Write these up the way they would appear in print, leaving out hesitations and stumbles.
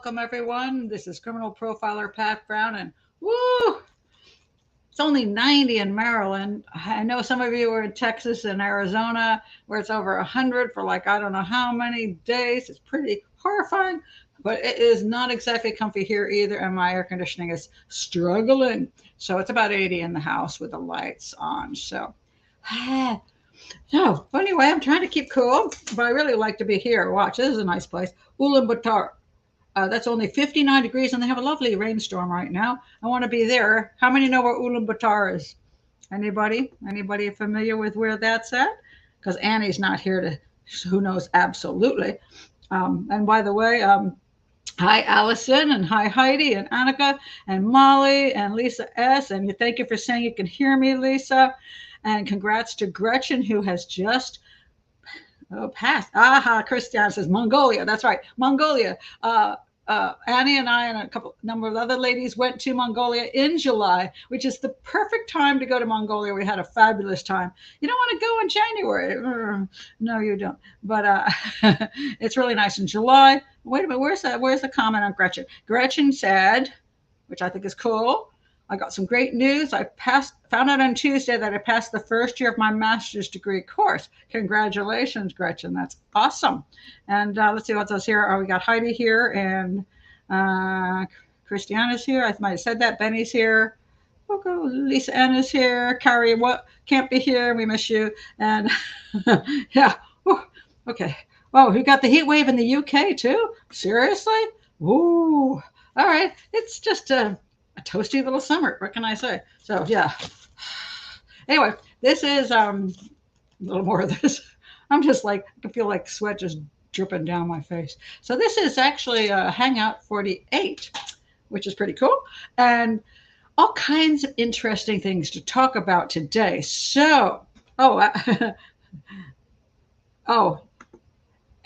welcome everyone. This is criminal profiler Pat Brown, and woo, it's only 90 in Maryland. I know some of you are in Texas and Arizona where it's over 100 for like I don't know how many days. It's pretty horrifying, but it is not exactly comfy here either, and my air conditioning is struggling. So it's about 80 in the house with the lights on. So, so anyway, I'm trying to keep cool, but I really like to be here. Watch, this is a nice place. Ulaanbaatar. That's only 59 degrees, and they have a lovely rainstorm right now. I want to be there. How many know where Ulaanbaatar is? Anybody? Anybody familiar with where that's at? Because Annie's not here to, who knows, absolutely. And by the way, hi Allison, and hi Heidi, and Annika, and Molly, and Lisa S. And thank you for saying you can hear me, Lisa. And congrats to Gretchen, who has just passed. Aha, Christian says Mongolia. That's right, Mongolia. Annie and I and a number of other ladies went to Mongolia in July, which is the perfect time to go to Mongolia. We had a fabulous time. You don't want to go in January. No, you don't. But it's really nice in July. Wait a minute. Where's the comment on Gretchen? Gretchen said, which I think is cool, I got some great news. Found out on Tuesday that I passed the first year of my master's degree course. Congratulations, Gretchen. That's awesome. And let's see what else here. Oh, we got Heidi here, and Christiana's here. I might have said that. Benny's here. Lisa Ann is here. Carrie, what can't be here. We miss you. And yeah. Whew. Okay. Oh, we got the heat wave in the UK too. Seriously? Ooh. All right. It's just a toasty little summer. What can I say? So yeah. Anyway, this is a little more of this. I'm just like, I can feel like sweat just dripping down my face. So this is actually a Hangout 48, which is pretty cool, and all kinds of interesting things to talk about today. So, oh,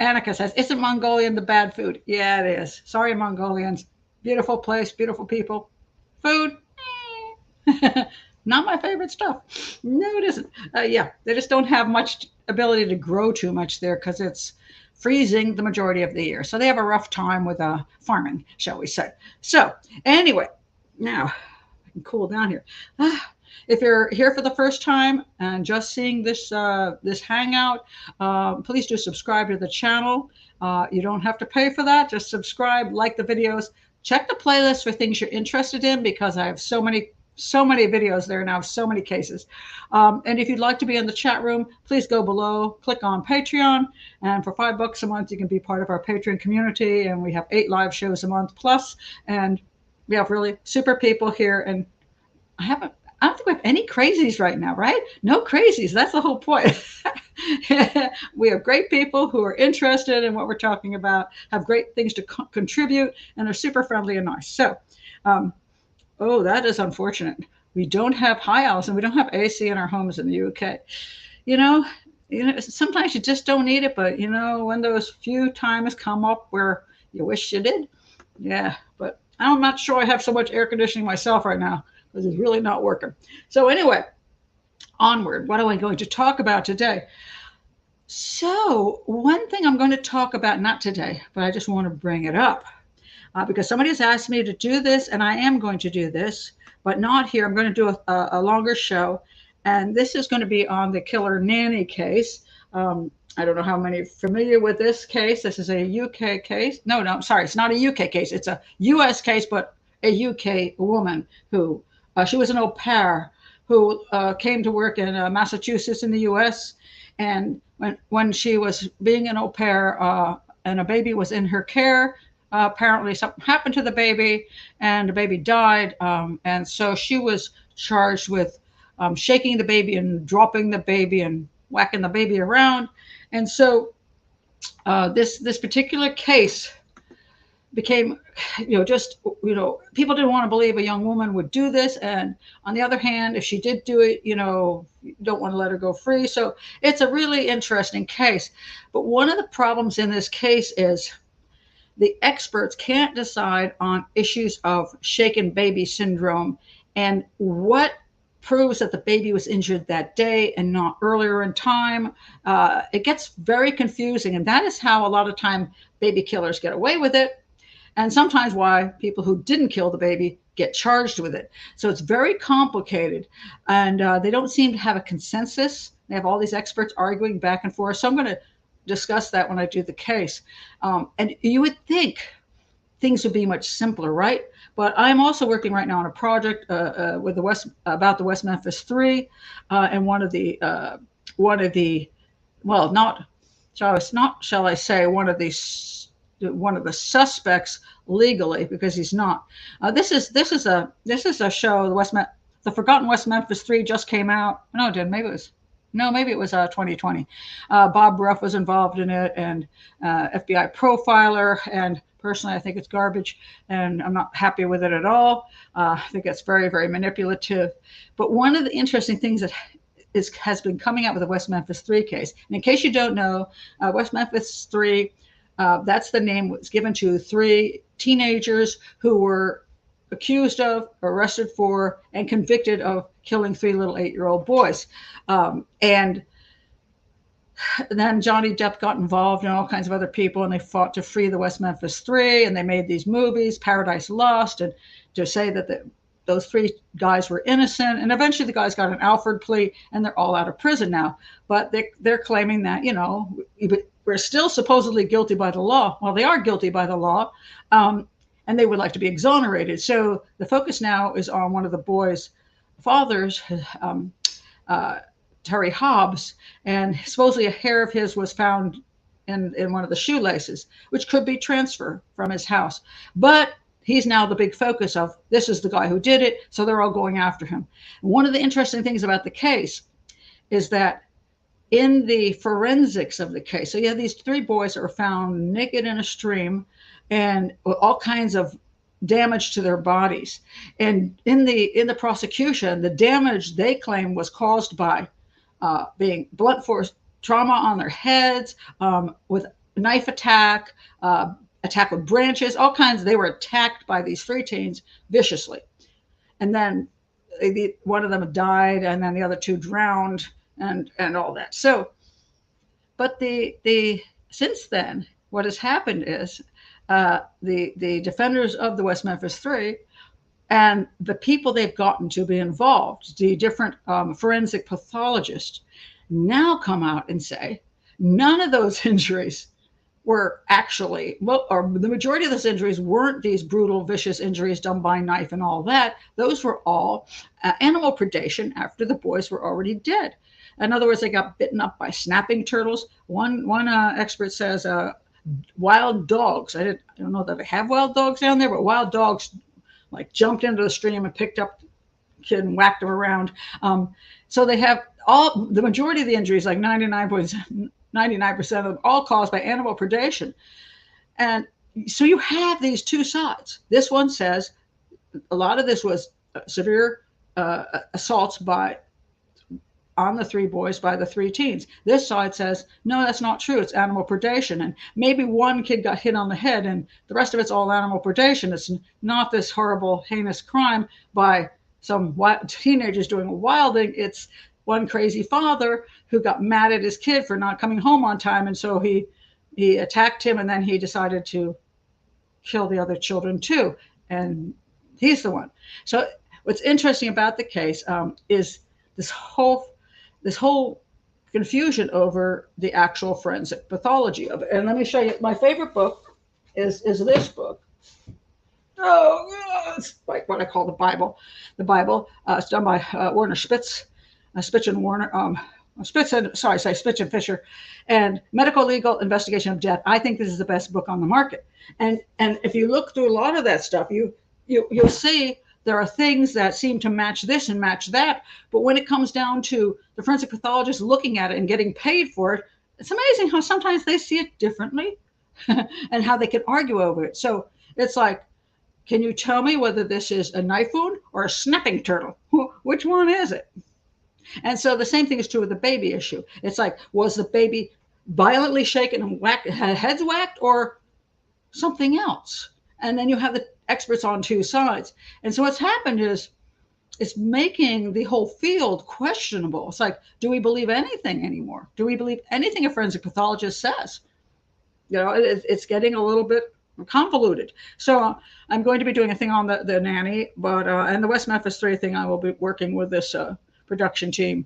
Annika says, isn't Mongolian the bad food? Yeah, it is. Sorry, Mongolians. Beautiful place, beautiful people. Food, not my favorite stuff. No, it isn't. Yeah, they just don't have much ability to grow too much there because it's freezing the majority of the year. So they have a rough time with farming, shall we say. So anyway, now I can cool down here. If you're here for the first time and just seeing this Hangout, please do subscribe to the channel. You don't have to pay for that. Just subscribe, like the videos. Check the playlist for things you're interested in because I have so many videos there now, so many cases. And if you'd like to be in the chat room, please go below, click on Patreon. And for $5 a month, you can be part of our Patreon community. And we have 8 live shows a month plus. And we have really super people here. And I don't think we have any crazies right now, right? No crazies. That's the whole point. We have great people who are interested in what we're talking about, have great things to contribute, and are super friendly and nice. So, oh, that is unfortunate. We don't have, hi, Allison, we don't have AC in our homes in the UK. You know, sometimes you just don't need it, but, when those few times come up where you wish you did, yeah, but I'm not sure I have so much air conditioning myself right now because it's really not working. So anyway, onward. What am I going to talk about today? So one thing I'm going to talk about, not today, but I just want to bring it up because somebody has asked me to do this, and I am going to do this, but not here. I'm going to do a longer show, and this is going to be on the killer Nanny case. I don't know how many are familiar with this case. This is a UK case. No, I'm sorry. It's not a UK case. It's a US case, but a UK woman who, she was an au pair who came to work in Massachusetts in the US. And when she was being an au pair and a baby was in her care, apparently something happened to the baby and the baby died. And so she was charged with shaking the baby and dropping the baby and whacking the baby around. And so this particular case became, people didn't want to believe a young woman would do this. And on the other hand, if she did do it, you don't want to let her go free. So it's a really interesting case. But one of the problems in this case is the experts can't decide on issues of shaken baby syndrome and what proves that the baby was injured that day and not earlier in time. It gets very confusing, and that is how a lot of time baby killers get away with it. and sometimes why people who didn't kill the baby get charged with it. So it's very complicated, and they don't seem to have a consensus. They have all these experts arguing back and forth. So I'm going to discuss that when I do the case. And you would think things would be much simpler, right? But I'm also working right now on a project with about the West Memphis Three, and one of the well, not shall I say one of the suspects legally, because he's not. This is a show. The Forgotten West Memphis Three just came out. No, it didn't. Maybe it was 2020. Bob Ruff was involved in it, and FBI profiler. And personally, I think it's garbage, and I'm not happy with it at all. I think it's very, very manipulative. But one of the interesting things that has been coming out with the West Memphis 3 case. And in case you don't know, West Memphis 3, that's the name was given to 3 teenagers who were accused of, arrested for, and convicted of killing 3 little 8-year-old boys. And then Johnny Depp got involved and all kinds of other people, and they fought to free the West Memphis 3, and they made these movies, Paradise Lost, and to say that those 3 guys were innocent. And eventually the guys got an Alford plea, and they're all out of prison now. But they're claiming that, we're still supposedly guilty by the law. Well, they are guilty by the law, and they would like to be exonerated. So the focus now is on one of the boys' fathers, Terry Hobbs, and supposedly a hair of his was found in one of the shoelaces, which could be transfer from his house. But he's now the big focus of, this is the guy who did it, so they're all going after him. And one of the interesting things about the case is that in the forensics of the case, so you have these 3 boys that were found naked in a stream and all kinds of damage to their bodies. And in the prosecution, the damage they claim was caused by being blunt force trauma on their heads, with a knife attack with branches, all kinds. They were attacked by these 3 teens viciously. And then one of them died, and then the other 2 drowned, and all that. So, but since then, what has happened is the defenders of the West Memphis 3 and the people they've gotten to be involved, the different forensic pathologists, now come out and say none of those injuries were actually, or the majority of those injuries weren't these brutal, vicious injuries done by knife and all that. Those were all animal predation after the boys were already dead. In other words, they got bitten up by snapping turtles. One expert says wild dogs. I don't know that they have wild dogs down there, but wild dogs like jumped into the stream and picked up the kid and whacked him around. So they have the majority of the injuries, like 99% of them, all caused by animal predation. And so you have these 2 sides. This one says a lot of this was severe assaults on the 3 boys by the 3 teens. This side says, no, that's not true. It's animal predation. And maybe one kid got hit on the head and the rest of it's all animal predation. It's not this horrible, heinous crime by some teenagers doing wilding. It's one crazy father who got mad at his kid for not coming home on time. And so he attacked him, and then he decided to kill the other children too. And he's the one. So what's interesting about the case is this whole confusion over the actual forensic pathology of it. And let me show you, my favorite book is this book. Oh, it's like what I call the Bible. The Bible. It's done by Warner Spitz and Fisher, and Medical Legal Investigation of Death. I think this is the best book on the market. And if you look through a lot of that stuff, you'll see there are things that seem to match this and match that. But when it comes down to the forensic pathologist looking at it and getting paid for it, it's amazing how sometimes they see it differently and how they can argue over it. So it's like, can you tell me whether this is a knife wound or a snapping turtle? Which one is it? And so the same thing is true with the baby issue. It's like, was the baby violently shaken and heads whacked, or something else? And then you have the experts on 2 sides. And so what's happened is it's making the whole field questionable. It's like, do we believe anything anymore? Do we believe anything a forensic pathologist says? It's getting a little bit convoluted. So I'm going to be doing a thing on the nanny, but and the West Memphis 3 thing, I will be working with this production team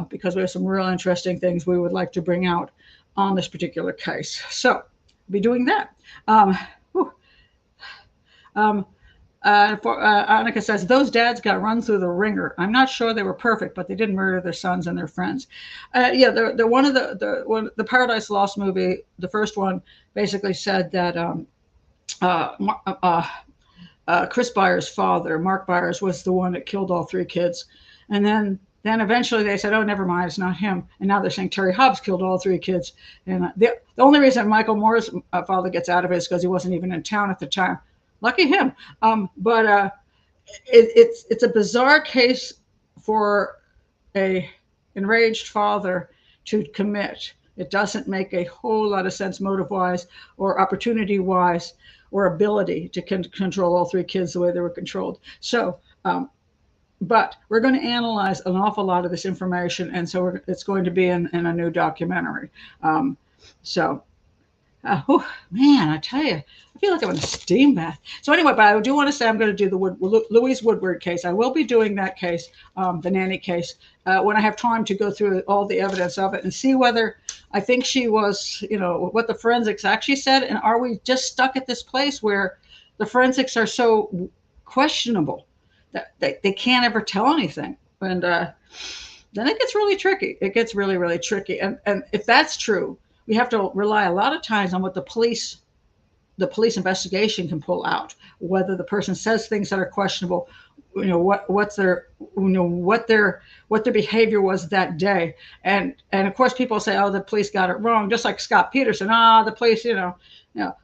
because we have some real interesting things we would like to bring out on this particular case. So I'll be doing that. Annika says, those dads got run through the ringer. I'm not sure they were perfect, but they didn't murder their sons and their friends. Yeah, the one of the Paradise Lost movie, the first one, basically said that Chris Byers' father, Mark Byers, was the one that killed all 3 kids. And then eventually they said, oh, never mind, it's not him. And now they're saying Terry Hobbs killed all 3 kids. And the only reason Michael Moore's father gets out of it is because he wasn't even in town at the time. Lucky him. But it's a bizarre case for a enraged father to commit. It doesn't make a whole lot of sense motive-wise or opportunity-wise or ability to control all 3 kids the way they were controlled. So, but we're going to analyze an awful lot of this information, and so it's going to be in a new documentary. Oh man, I tell you, I feel like I'm in a steam bath. So anyway, but I do want to say I'm going to do the Louise Woodward case. I will be doing that case, the nanny case, when I have time to go through all the evidence of it and see whether I think she was, what the forensics actually said, and are we just stuck at this place where the forensics are so questionable that they can't ever tell anything, and then it gets really tricky. It gets really, really tricky, and if that's true, we have to rely a lot of times on what the police investigation can pull out, whether the person says things that are questionable, what their behavior was that day, and of course people say, oh, the police got it wrong, just like Scott Peterson. The police,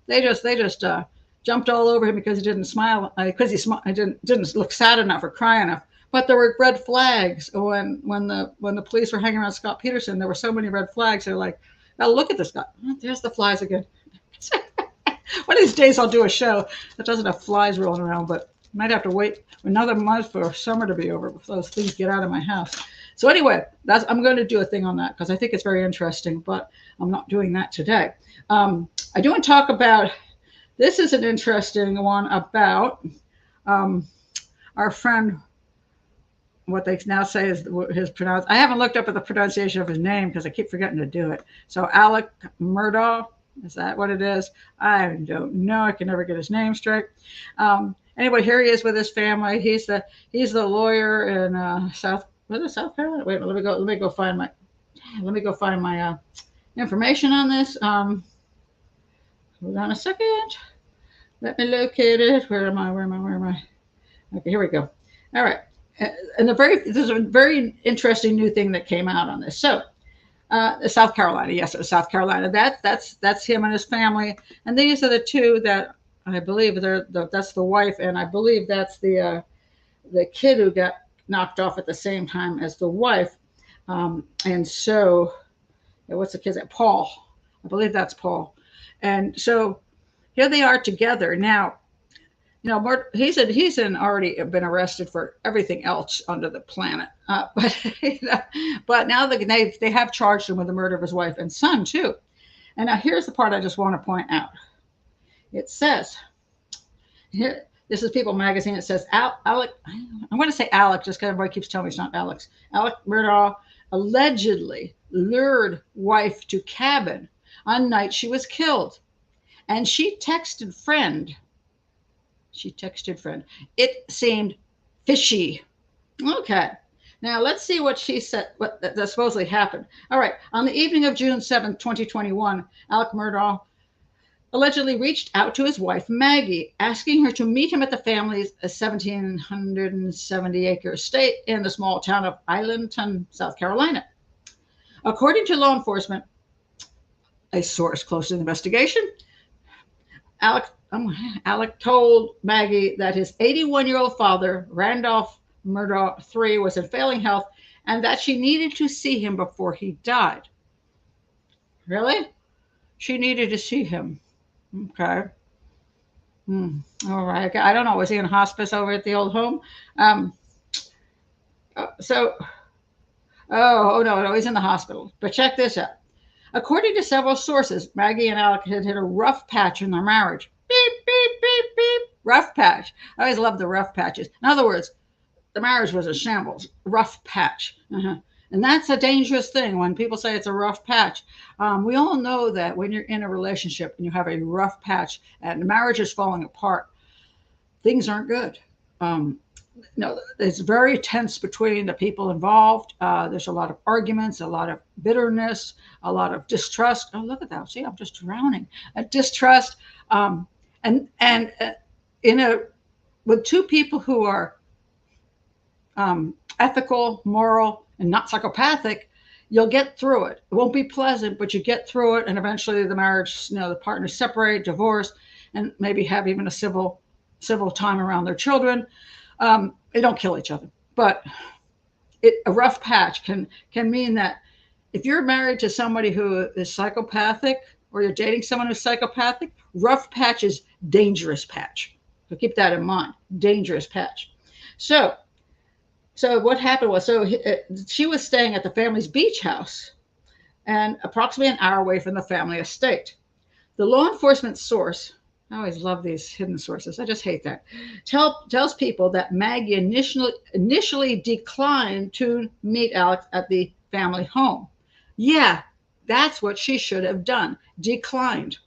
they just jumped all over him because he didn't smile, because he didn't look sad enough or cry enough. But there were red flags when the police were hanging around Scott Peterson. There were so many red flags. They're like, now look at this guy. There's the flies again. One of these days I'll do a show that doesn't have flies rolling around, but I might have to wait another month for summer to be over before those things get out of my house. So anyway, I'm going to do a thing on that because I think it's very interesting, but I'm not doing that today. I do want to talk about, this is an interesting one about our friend, what they now say is his pronounce. I haven't looked up at the pronunciation of his name because I keep forgetting to do it. So Alex Murdaugh, is that what it is? I don't know. I can never get his name straight. Anyway, here he is with his family. He's the lawyer in South Carolina. Wait, let me go find my information on this. Hold on a second. Let me locate it. Where am I? Okay, here we go. All right. And there's a very interesting new thing that came out on this. So, South Carolina, yes, it was South Carolina. That's him and his family, and these are the 2 that I believe that's the wife, and I believe that's the kid who got knocked off at the same time as the wife. And so, what's the kid's name? Paul. I believe that's Paul. And so here they are together now. He's already been arrested for everything else under the planet. But now they have charged him with the murder of his wife and son too. And now here's the part I just want to point out. It says here, this is People Magazine. It says Alex. I'm going to say Alex just because everybody keeps telling me it's not Alex. Alex Murdaugh allegedly lured wife to cabin on night she was killed, and she texted friend. It seemed fishy. Okay. Now let's see what she said, what that supposedly happened. All right. On the evening of June 7th, 2021, Alex Murdaugh allegedly reached out to his wife, Maggie, asking her to meet him at the family's 1,770-acre estate in the small town of Islandton, South Carolina. According to law enforcement, a source close to the investigation, Alex told Maggie that his 81-year-old father, Randolph Murdaugh III, was in failing health and that she needed to see him before he died. Really? She needed to see him. Okay. All right. I don't know. Was he in hospice over at the old home? Oh, no, he's in the hospital. But check this out. According to several sources, Maggie and Alex had hit a rough patch in their marriage. Bing! beep, beep, beep. Rough patch. I always love the rough patches. In other words, the marriage was a shambles, rough patch. And that's a dangerous thing when people say it's a rough patch. We all know that when you're in a relationship and you have a rough patch and the marriage is falling apart, things aren't good. No, it's very tense between the people involved. There's a lot of arguments, a lot of bitterness, a lot of distrust. Oh, look at that! See, I'm just drowning. Distrust, and in a with two people who are ethical, moral, and not psychopathic, you'll get through it. It won't be pleasant, but you get through it, and eventually the marriage, the partners separate, divorce, and maybe have even a civil time around their children. They don't kill each other, but a rough patch can mean that if you're married to somebody who is psychopathic or you're dating someone who's psychopathic, rough patch is dangerous patch. So keep that in mind, dangerous patch. So what happened was, she was staying at the family's beach house and approximately an hour away from the family estate. The law enforcement source, I always love these hidden sources. I just hate that. Tells people that Maggie initially declined to meet Alex at the family home. Yeah, that's what she should have done. Declined.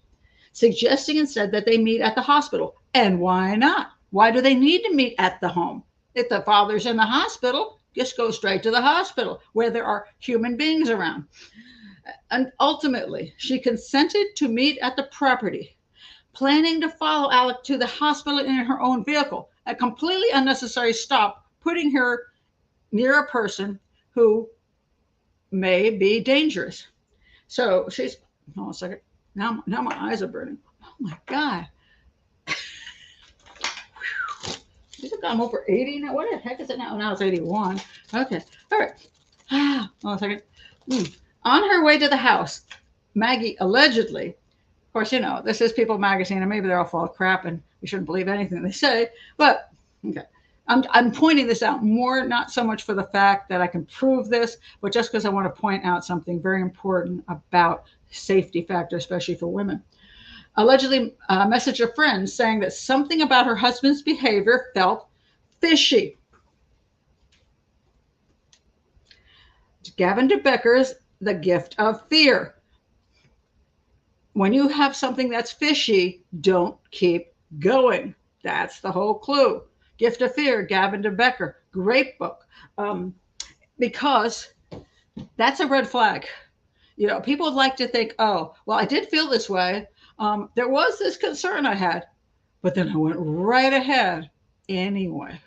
Suggesting instead that they meet at the hospital. And why not? Why do they need to meet at the home? If the father's in the hospital, just go straight to the hospital where there are human beings around. And ultimately, she consented to meet at the property, planning to follow Alex to the hospital in her own vehicle, a completely unnecessary stop, putting her near a person who may be dangerous. So she's, hold on a second. Now my eyes are burning. Oh my God. These have gone over 80 now. What the heck is it now? Now it's 81. Okay. All right. Hold on a second. On her way to the house, Maggie allegedly, of course, this is People Magazine, and maybe they're all full of crap, and we shouldn't believe anything they say. But okay, I'm pointing this out more, not so much for the fact that I can prove this, but just because I want to point out something very important about safety factor, especially for women. Allegedly messaged a friend saying that something about her husband's behavior felt fishy. Gavin de Becker's The Gift of Fear. When you have something that's fishy, don't keep going. That's the whole clue. Gift of Fear, Gavin de Becker. Great book. Because that's a red flag. People like to think, oh, well, I did feel this way. There was this concern I had, but then I went right ahead anyway.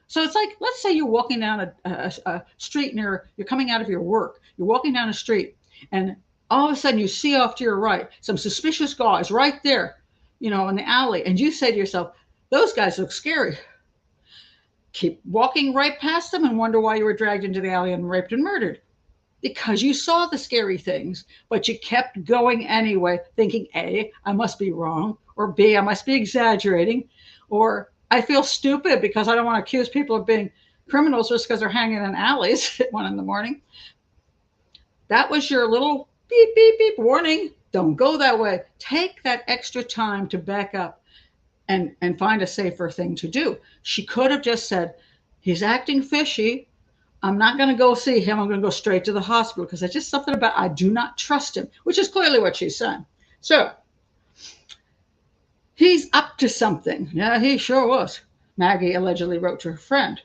So it's like, let's say you're walking down a street you're coming out of your work. You're walking down a street, and all of a sudden you see off to your right some suspicious guys right there, in the alley. And you say to yourself, those guys look scary. Keep walking right past them and wonder why you were dragged into the alley and raped and murdered. Because you saw the scary things, but you kept going anyway, thinking, A, I must be wrong, or B, I must be exaggerating, or I feel stupid because I don't want to accuse people of being criminals just because they're hanging in alleys at 1 a.m. That was your little beep, beep, beep warning. Don't go that way. Take that extra time to back up and find a safer thing to do. She could have just said, he's acting fishy. I'm not going to go see him. I'm going to go straight to the hospital because there's just something about I do not trust him, which is clearly what she's saying. So he's up to something. Yeah, he sure was. Maggie allegedly wrote to her friend.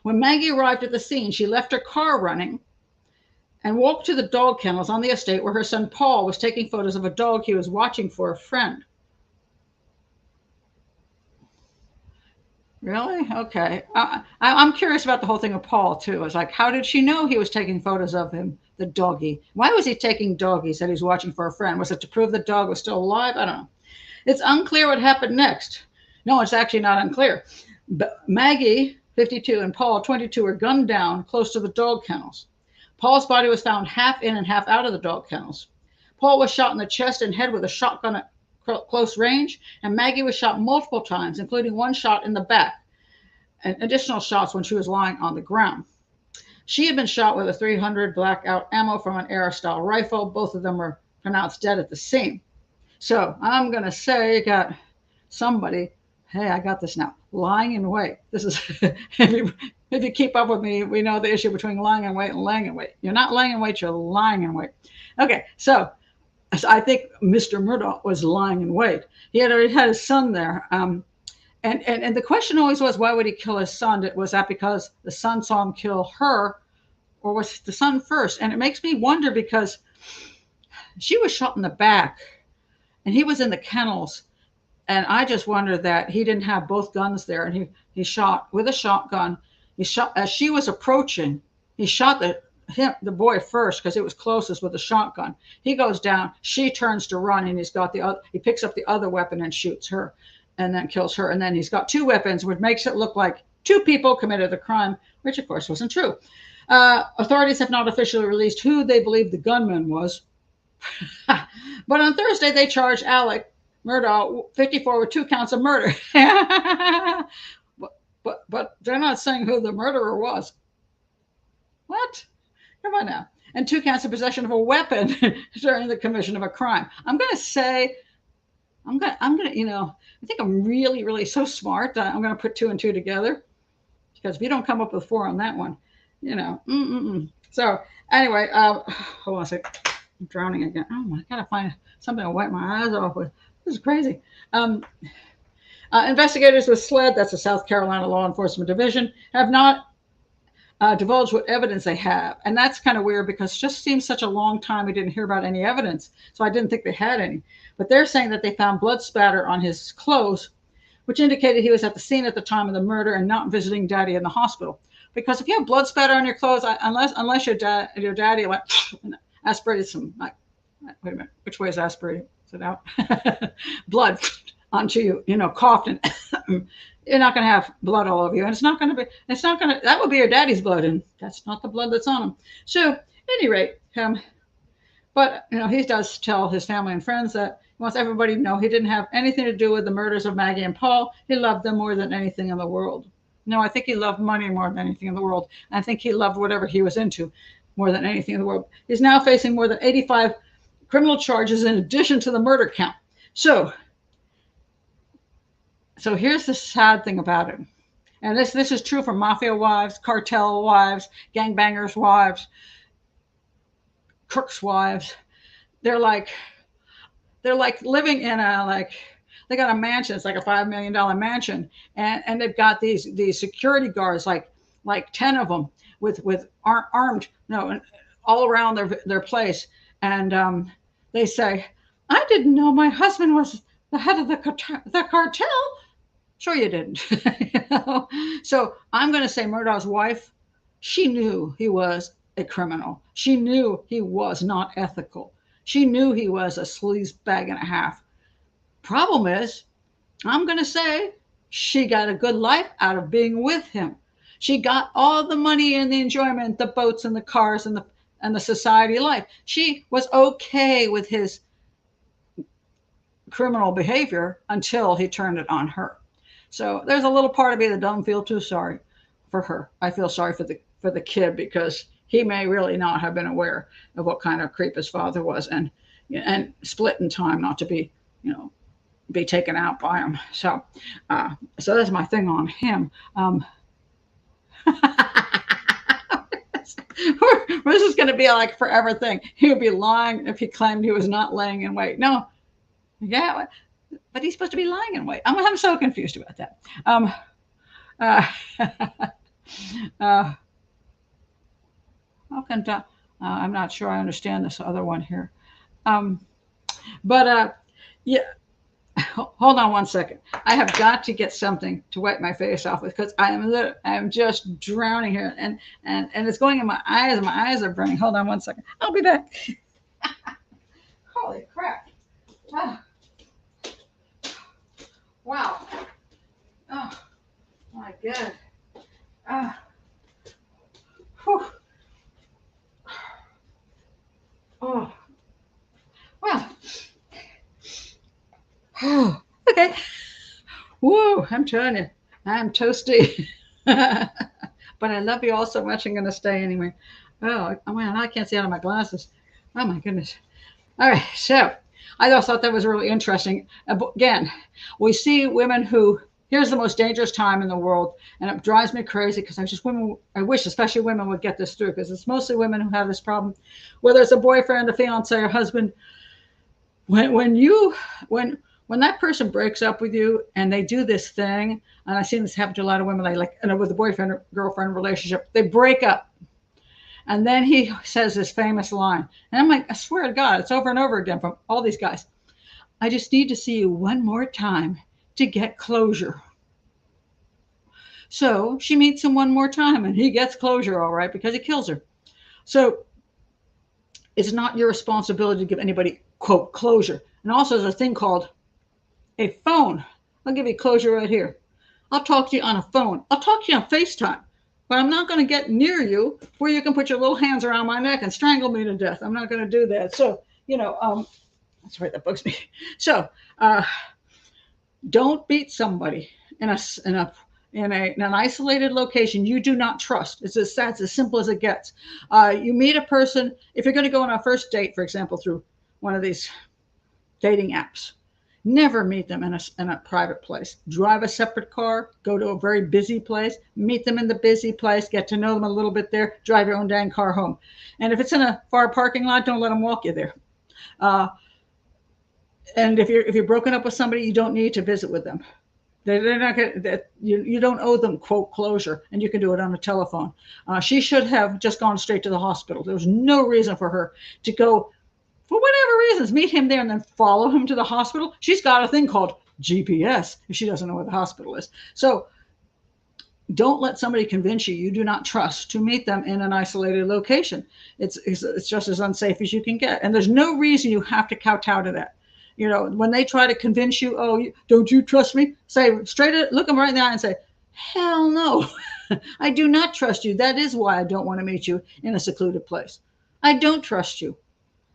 When Maggie arrived at the scene, she left her car running and walked to the dog kennels on the estate where her son Paul was taking photos of a dog he was watching for a friend. Really? Okay. I'm curious about the whole thing of Paul, too. It's like, how did she know he was taking photos of him, the doggy? Why was he taking doggies that he's watching for a friend? Was it to prove the dog was still alive? I don't know. It's unclear what happened next. No, it's actually not unclear. But Maggie, 52, and Paul, 22, were gunned down close to the dog kennels. Paul's body was found half in and half out of the dog kennels. Paul was shot in the chest and head with a shotgun at close range, and Maggie was shot multiple times, including one shot in the back, and additional shots when she was lying on the ground. She had been shot with a .300 blackout ammo from an Air-style rifle. Both of them were pronounced dead at the scene. So I'm going to say you got somebody, hey, I got this now, lying in wait. This is, if you keep up with me, we know the issue between lying in wait and laying in wait. You're not laying in wait, you're lying in wait. Okay, so I think Mr. Murdaugh was lying in wait. He had already had his son there. And the question always was, why would he kill his son? Was that because the son saw him kill her, or was the son first? And it makes me wonder, because she was shot in the back and he was in the kennels. And I just wonder that he didn't have both guns there, and he shot with a shotgun. He shot as she was approaching. He shot the boy first because it was closest with a shotgun. He goes down. She turns to run, and he picks up the other weapon and shoots her, and then kills her. And then he's got two weapons, which makes it look like two people committed the crime, which of course wasn't true. Authorities have not officially released who they believe the gunman was, but on Thursday they charged Alex Murdaugh, 54, with 2 counts of murder. but they're not saying who the murderer was. What? Come on now. And 2 counts of possession of a weapon during the commission of a crime. I'm going to say, I think I'm really, really so smart that I'm going to put 2 and 2 together, because if you don't come up with 4 on that one, So anyway, hold on a second. I'm drowning again. Oh, I got to find something to wipe my eyes off with. This is crazy. Investigators with SLED, that's the South Carolina Law Enforcement Division, have not divulged what evidence they have. And that's kind of weird, because it just seems such a long time we didn't hear about any evidence. So I didn't think they had any. But they're saying that they found blood spatter on his clothes, which indicated he was at the scene at the time of the murder and not visiting daddy in the hospital. Because if you have blood spatter on your clothes, unless your daddy like aspirated some, wait a minute, which way is aspirated? Is it out? Blood onto you, coughed, and you're not going to have blood all over you. And that would be your daddy's blood, and that's not the blood that's on him. So at any rate, but he does tell his family and friends that he wants everybody to know he didn't have anything to do with the murders of Maggie and Paul. He loved them more than anything in the world. No, I think he loved money more than anything in the world. I think he loved whatever he was into more than anything in the world. He's now facing more than 85 criminal charges in addition to the murder count. So here's the sad thing about it. And this is true for mafia wives, cartel wives, gangbangers' wives, crooks' wives. They're like living in they got a mansion. It's like a $5 million mansion, and they've got these security guards, like 10 of them with armed, all around their place. And they say, "I didn't know my husband was the head of the cartel." Sure you didn't. So I'm going to say Murdaugh's wife, she knew he was a criminal. She knew he was not ethical. She knew he was a sleaze bag and a half. Problem is, I'm going to say she got a good life out of being with him. She got all the money and the enjoyment, the boats and the cars and the society life. She was okay with his criminal behavior until he turned it on her. So there's a little part of me that don't feel too sorry for her. I feel sorry for the kid, because he may really not have been aware of what kind of creep his father was, and split in time not to be taken out by him. So that's my thing on him. This is going to be like a forever thing. He would be lying if he claimed he was not laying in wait. No, yeah, but he's supposed to be lying in wait. I'm so confused about that. I'm not sure I understand this other one here. Yeah. Hold on one second. I have got to get something to wipe my face off with, because I am just drowning here, and it's going in my eyes, and my eyes are burning. Hold on one second. I'll be back. Holy crap. Ah. Wow. Oh my God. Whew. Oh. Well. Oh, okay. Whoa, I'm telling you, I'm toasty. But I love you all so much, I'm going to stay anyway. Oh, man, I can't see out of my glasses. Oh, my goodness. All right, so I just thought that was really interesting. Again, we see women who, here's the most dangerous time in the world, and it drives me crazy because I wish especially women would get this through, because it's mostly women who have this problem, whether it's a boyfriend, a fiance, or husband. When that person breaks up with you and they do this thing, and I've seen this happen to a lot of women, with a boyfriend or girlfriend relationship, they break up. And then he says this famous line. And I'm like, I swear to God, it's over and over again from all these guys. I just need to see you one more time to get closure. So she meets him one more time and he gets closure, all right, because he kills her. So it's not your responsibility to give anybody, quote, closure. And also there's a thing called a phone. I'll give you closure right here. I'll talk to you on a phone. I'll talk to you on FaceTime. But I'm not going to get near you where you can put your little hands around my neck and strangle me to death. I'm not going to do that. So, that's right, that bugs me. So, don't beat somebody in an isolated location you do not trust. It's as simple as it gets. You meet a person, if you're going to go on a first date, for example, through one of these dating apps, never meet them in a private place. Drive a separate car, go to a very busy place, meet them in the busy place, get to know them a little bit there, drive your own dang car home. And if it's in a far parking lot, don't let them walk you there. And if you're broken up with somebody, you don't need to visit with them. They're not gonna, you don't owe them, quote, closure, and you can do it on a telephone. She should have just gone straight to the hospital. There was no reason for her to go, for whatever reasons, meet him there and then follow him to the hospital. She's got a thing called GPS if she doesn't know where the hospital is. So don't let somebody convince you do not trust to meet them in an isolated location. It's just as unsafe as you can get. And there's no reason you have to kowtow to that. When they try to convince you, don't you trust me? Say straight, look them right in the eye and say, hell no, I do not trust you. That is why I don't want to meet you in a secluded place. I don't trust you.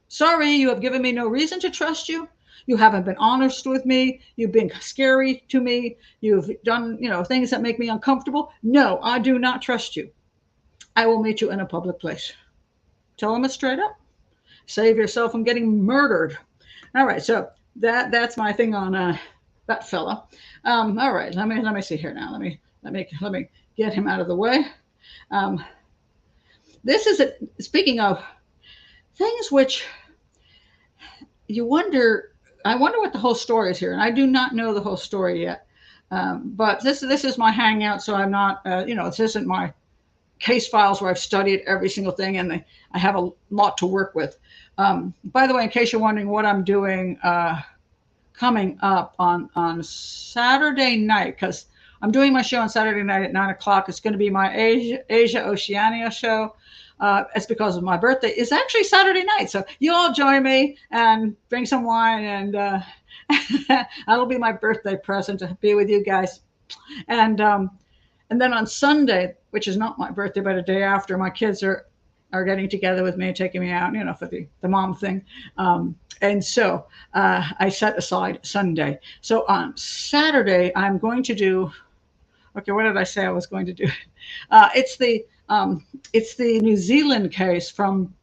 Sorry, you have given me no reason to trust you. You haven't been honest with me. You've been scary to me. You've done, things that make me uncomfortable. No, I do not trust you. I will meet you in a public place. Tell them it straight up. Save yourself from getting murdered. All right, so that's my thing on that fella. All right, let me see here now. Let me get him out of the way. This is speaking of things which I wonder what the whole story is here, and I do not know the whole story yet. But this is my Hangout, so I'm not, this isn't my case files where I've studied every single thing, and I have a lot to work with. By the way, in case you're wondering what I'm doing coming up on Saturday night, because I'm doing my show on Saturday night at 9 o'clock. It's going to be my Asia Oceania show. It's because of my birthday. It's actually Saturday night. So you all join me and bring some wine, and that'll be my birthday present to be with you guys. And then on Sunday, which is not my birthday, but a day after, my kids are getting together with me, taking me out, for the mom thing. And so I set aside Sunday. So on Saturday, I'm going to do, okay, what did I say I was going to do? It's the New Zealand case from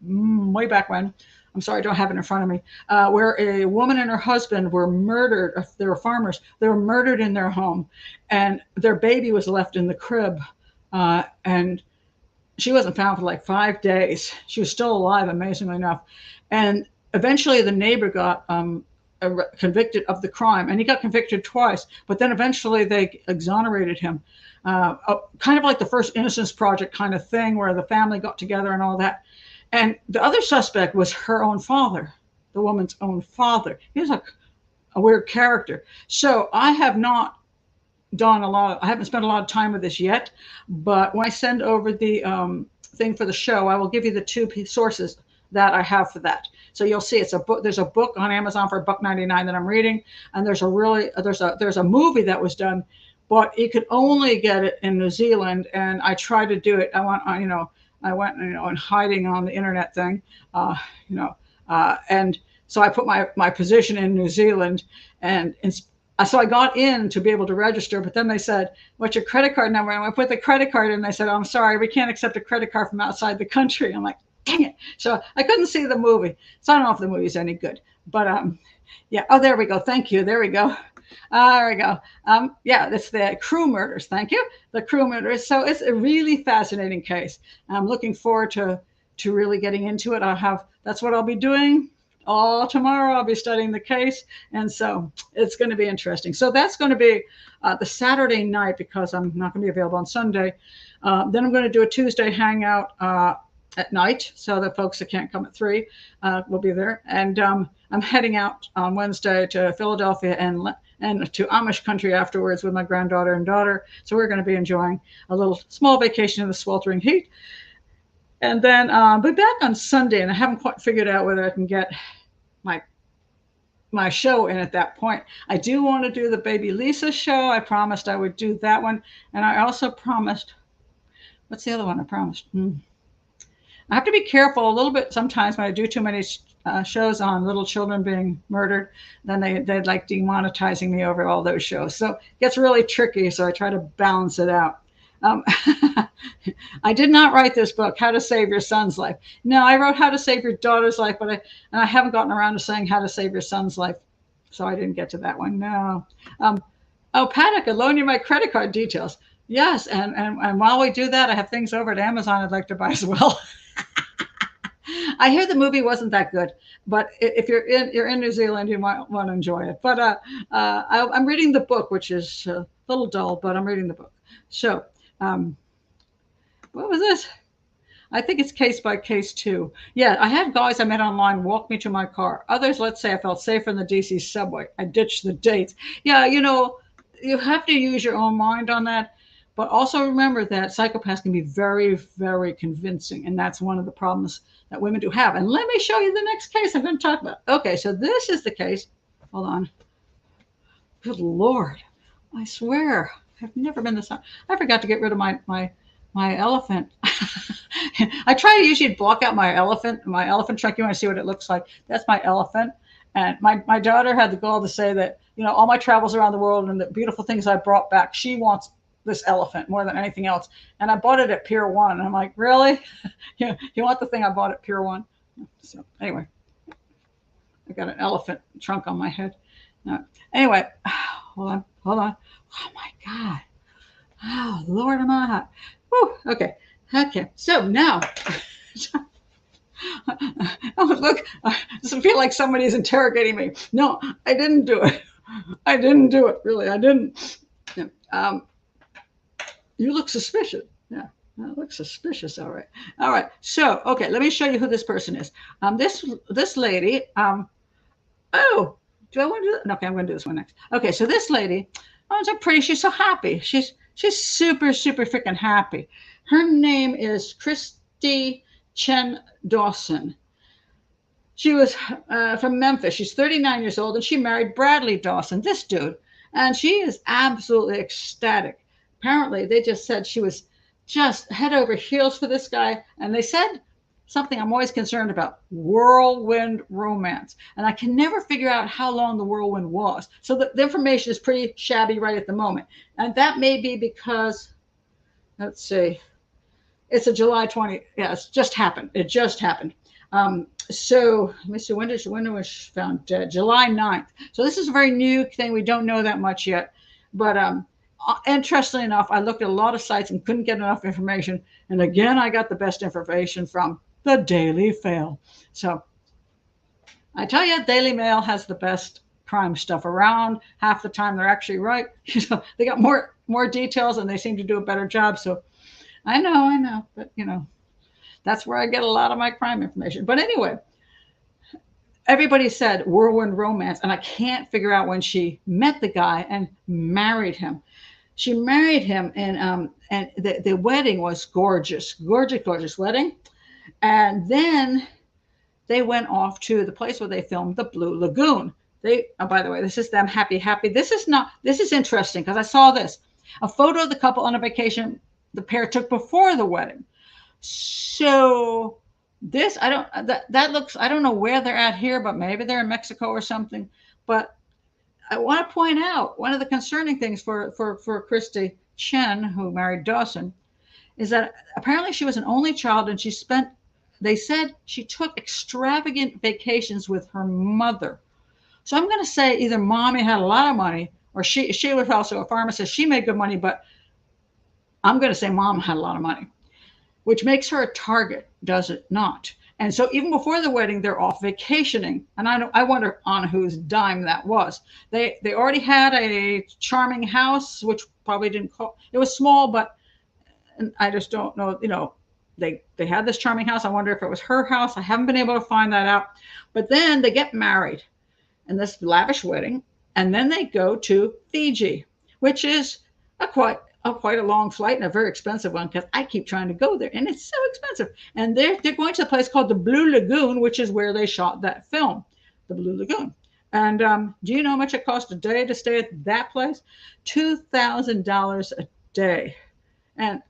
way back when. I'm sorry, I don't have it in front of me, where a woman and her husband were murdered. They were farmers. They were murdered in their home, and their baby was left in the crib. And she wasn't found for like 5 days. She was still alive, amazingly enough. And eventually the neighbor got convicted of the crime, and he got convicted twice, but then eventually they exonerated him. Kind of like the first Innocence Project kind of thing, where the family got together and all that. And the other suspect was her own father, the woman's own father. He was a weird character. So I have not done I haven't spent a lot of time with this yet, but when I send over the thing for the show, I will give you the two sources that I have for that. So you'll see it's a book. There's a book on Amazon for $1.99 that I'm reading, and there's a movie that was done, but you could only get it in New Zealand. And I tried to do it. I went and hiding on the internet thing, and so I put my position in New Zealand, and so I got in to be able to register, but then they said, what's your credit card number? And I put the credit card in, and they said, oh, I'm sorry, we can't accept a credit card from outside the country. I'm like, Dang it. So I couldn't see the movie. So I don't know if the movie's any good. But yeah. Oh, there we go. Thank you. There we go. There we go. Yeah, it's the crew murders. Thank you. The crew murders. So it's a really fascinating case. I'm looking forward to really getting into it. That's what I'll be doing all tomorrow. I'll be studying the case, and so it's going to be interesting. So that's going to be the Saturday night because I'm not going to be available on Sunday. Then I'm going to do a Tuesday hangout at night, so the folks that can't come at 3 will be there. And I'm heading out on Wednesday to Philadelphia and to Amish country afterwards with my granddaughter and daughter. So we're going to be enjoying a little small vacation in the sweltering heat. And then I'll be back on Sunday, and I haven't quite figured out whether I can get my show in at that point. I do want to do the Baby Lisa show. I promised I would do that one. And I also promised, what's the other one I promised? I have to be careful a little bit sometimes when I do too many shows on little children being murdered. Then they'd like demonetizing me over all those shows. So it gets really tricky. So I try to balance it out. I did not write this book, How to Save Your Son's Life. No, I wrote How to Save Your Daughter's Life, but I haven't gotten around to saying How to Save Your Son's Life. So I didn't get to that one. No. Oh, Pat, I could loan you my credit card details. Yes, and while we do that, I have things over at Amazon I'd like to buy as well. I hear the movie wasn't that good, but if you're in New Zealand, you might want to enjoy it. But I'm reading the book, which is a little dull, but I'm reading the book. So what was this? I think it's case by case too. Yeah, I had guys I met online walk me to my car. Others, let's say I felt safer in the DC subway. I ditched the dates. Yeah, you have to use your own mind on that. But also remember that psychopaths can be very, very convincing. And that's one of the problems that women do have. And let me show you the next case I'm going to talk about. Okay, so this is the case. Hold on. Good Lord. I swear, I've never been this high. I forgot to get rid of my elephant. I try to usually block out my elephant trunk. You want to see what it looks like. That's my elephant. And my daughter had the goal to say that, all my travels around the world and the beautiful things I brought back, she wants this elephant more than anything else. And I bought it at Pier 1. And I'm like, really? You want the thing I bought at Pier 1? So anyway, I got an elephant trunk on my head. Anyway, hold on. Oh my God. Oh, Lord, am I hot. Whew. Okay. So now, oh, look, I just feel like somebody's interrogating me. No, I didn't do it. Really, I didn't. You look suspicious. Yeah, that looks suspicious. All right. So, okay, let me show you who this person is. This lady. Oh, do I want to do that? No, okay, I'm going to do this one next. Okay, so this lady, I'm so pretty. She's so happy. She's super, super freaking happy. Her name is Christe Chen Dawson. She was from Memphis. She's 39 years old, and she married Bradley Dawson, this dude. And she is absolutely ecstatic. Apparently, they just said she was just head over heels for this guy. And they said something I'm always concerned about, whirlwind romance. And I can never figure out how long the whirlwind was. So the information is pretty shabby right at the moment. And that may be because, let's see, it's a July 20. Yeah, it's just happened. It just happened. So let me see, when was she found dead? July 9th. So this is a very new thing. We don't know that much yet. But interestingly enough, I looked at a lot of sites and couldn't get enough information. And again, I got the best information from the Daily Mail. So I tell you, Daily Mail has the best crime stuff around. Half the time they're actually right. They got more details and they seem to do a better job. So I know, but that's where I get a lot of my crime information. But anyway, everybody said whirlwind romance, and I can't figure out when she met the guy and married him. She married him, and the wedding was gorgeous wedding. And then they went off to the place where they filmed the Blue Lagoon. By the way, this is them happy. This is interesting because I saw this, a photo of the couple on a vacation the pair took before the wedding. So this, that looks, I don't know where they're at here, but maybe they're in Mexico or something. But I want to point out one of the concerning things for Christe Chen, who married Dawson, is that apparently she was an only child and she spent They said she took extravagant vacations with her mother. So I'm going to say either mommy had a lot of money, or she was also a pharmacist. She made good money, but I'm going to say mom had a lot of money, which makes her a target, does it not? And so even before the wedding, they're off vacationing. And I wonder on whose dime that was. They already had a charming house, which probably didn't call, it was small, but I just don't know, they had this charming house. I wonder if it was her house. I haven't been able to find that out. But then they get married in this lavish wedding, and then they go to Fiji, which is quite a long flight and a very expensive one, because I keep trying to go there and it's so expensive. And they're going to a place called the Blue Lagoon, which is where they shot that film, the Blue Lagoon. And do you know how much it cost a day to stay at that place? $2,000 a day. And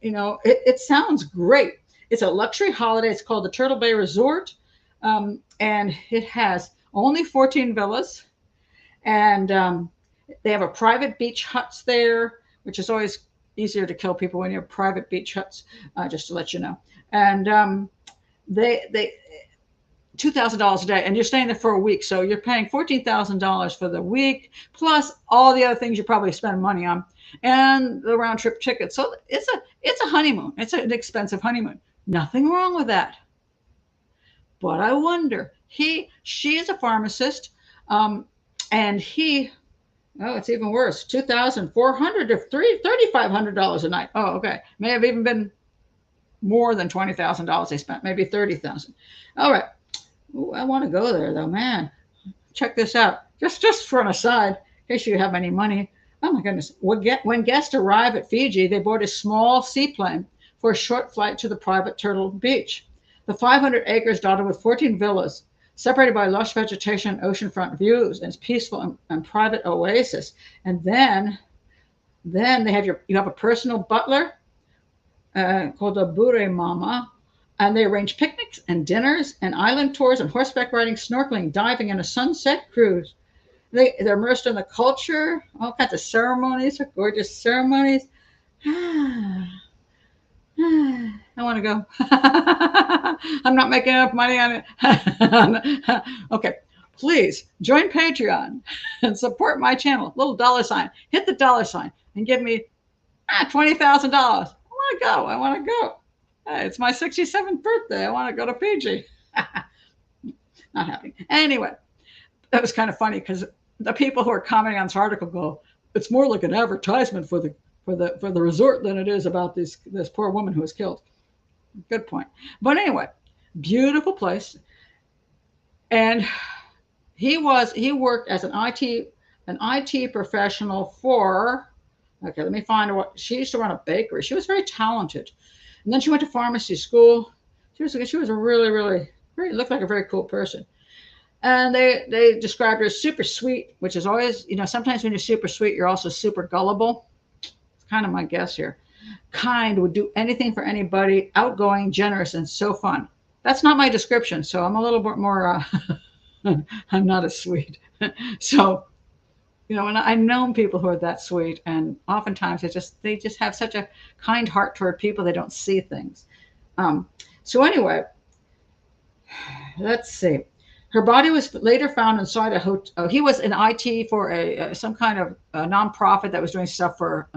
it sounds great. It's a luxury holiday. It's called the Turtle Bay Resort, and it has only 14 villas, and they have a private beach huts there, which is always easier to kill people when you have private beach huts, just to let you know. And they $2,000 a day, and you're staying there for a week, so you're paying $14,000 for the week, plus all the other things you probably spend money on, and the round trip ticket. So it's a honeymoon. It's an expensive honeymoon. Nothing wrong with that. But I wonder, she is a pharmacist, and it's even worse, $2,400 to $3,500 a night. Oh, okay. May have even been more than $20,000 they spent, maybe $30,000. All right. Ooh, I want to go there though, man. Check this out. Just for an aside, in case you have any money. Oh my goodness. When guests arrive at Fiji, they board a small seaplane for a short flight to the private Turtle Beach. The 500 acres dotted with 14 villas, separated by lush vegetation and oceanfront views, and it's peaceful and private oasis. And then they have you have a personal butler called a Bure Mama, and they arrange picnics and dinners and island tours and horseback riding, snorkeling, diving, and a sunset cruise. They're immersed in the culture, all kinds of ceremonies, gorgeous ceremonies. I want to go. I'm not making enough money on it. Okay, please join Patreon and support my channel. Little dollar sign. Hit the dollar sign and give me $20,000. I want to go. Hey, it's my 67th birthday. I want to go to Fiji. Not happening. Anyway, that was kind of funny because the people who are commenting on this article go, it's more like an advertisement for the resort than it is about this poor woman who was killed. Good point. But anyway, beautiful place. And he worked as an IT professional for, okay, let me find what, she used to run a bakery. She was very talented. And then she went to pharmacy school. She was a really looked like a very cool person. And they described her as super sweet, which is always, sometimes when you're super sweet, you're also super gullible. It's kind of my guess here. Kind, would do anything for anybody, outgoing, generous, and so fun. That's not my description, so I'm a little bit more, I'm not as sweet. So, and I've known people who are that sweet, and oftentimes they just have such a kind heart toward people, they don't see things. So anyway, let's see. Her body was later found inside a hotel. He was in IT for some kind of a nonprofit that was doing stuff for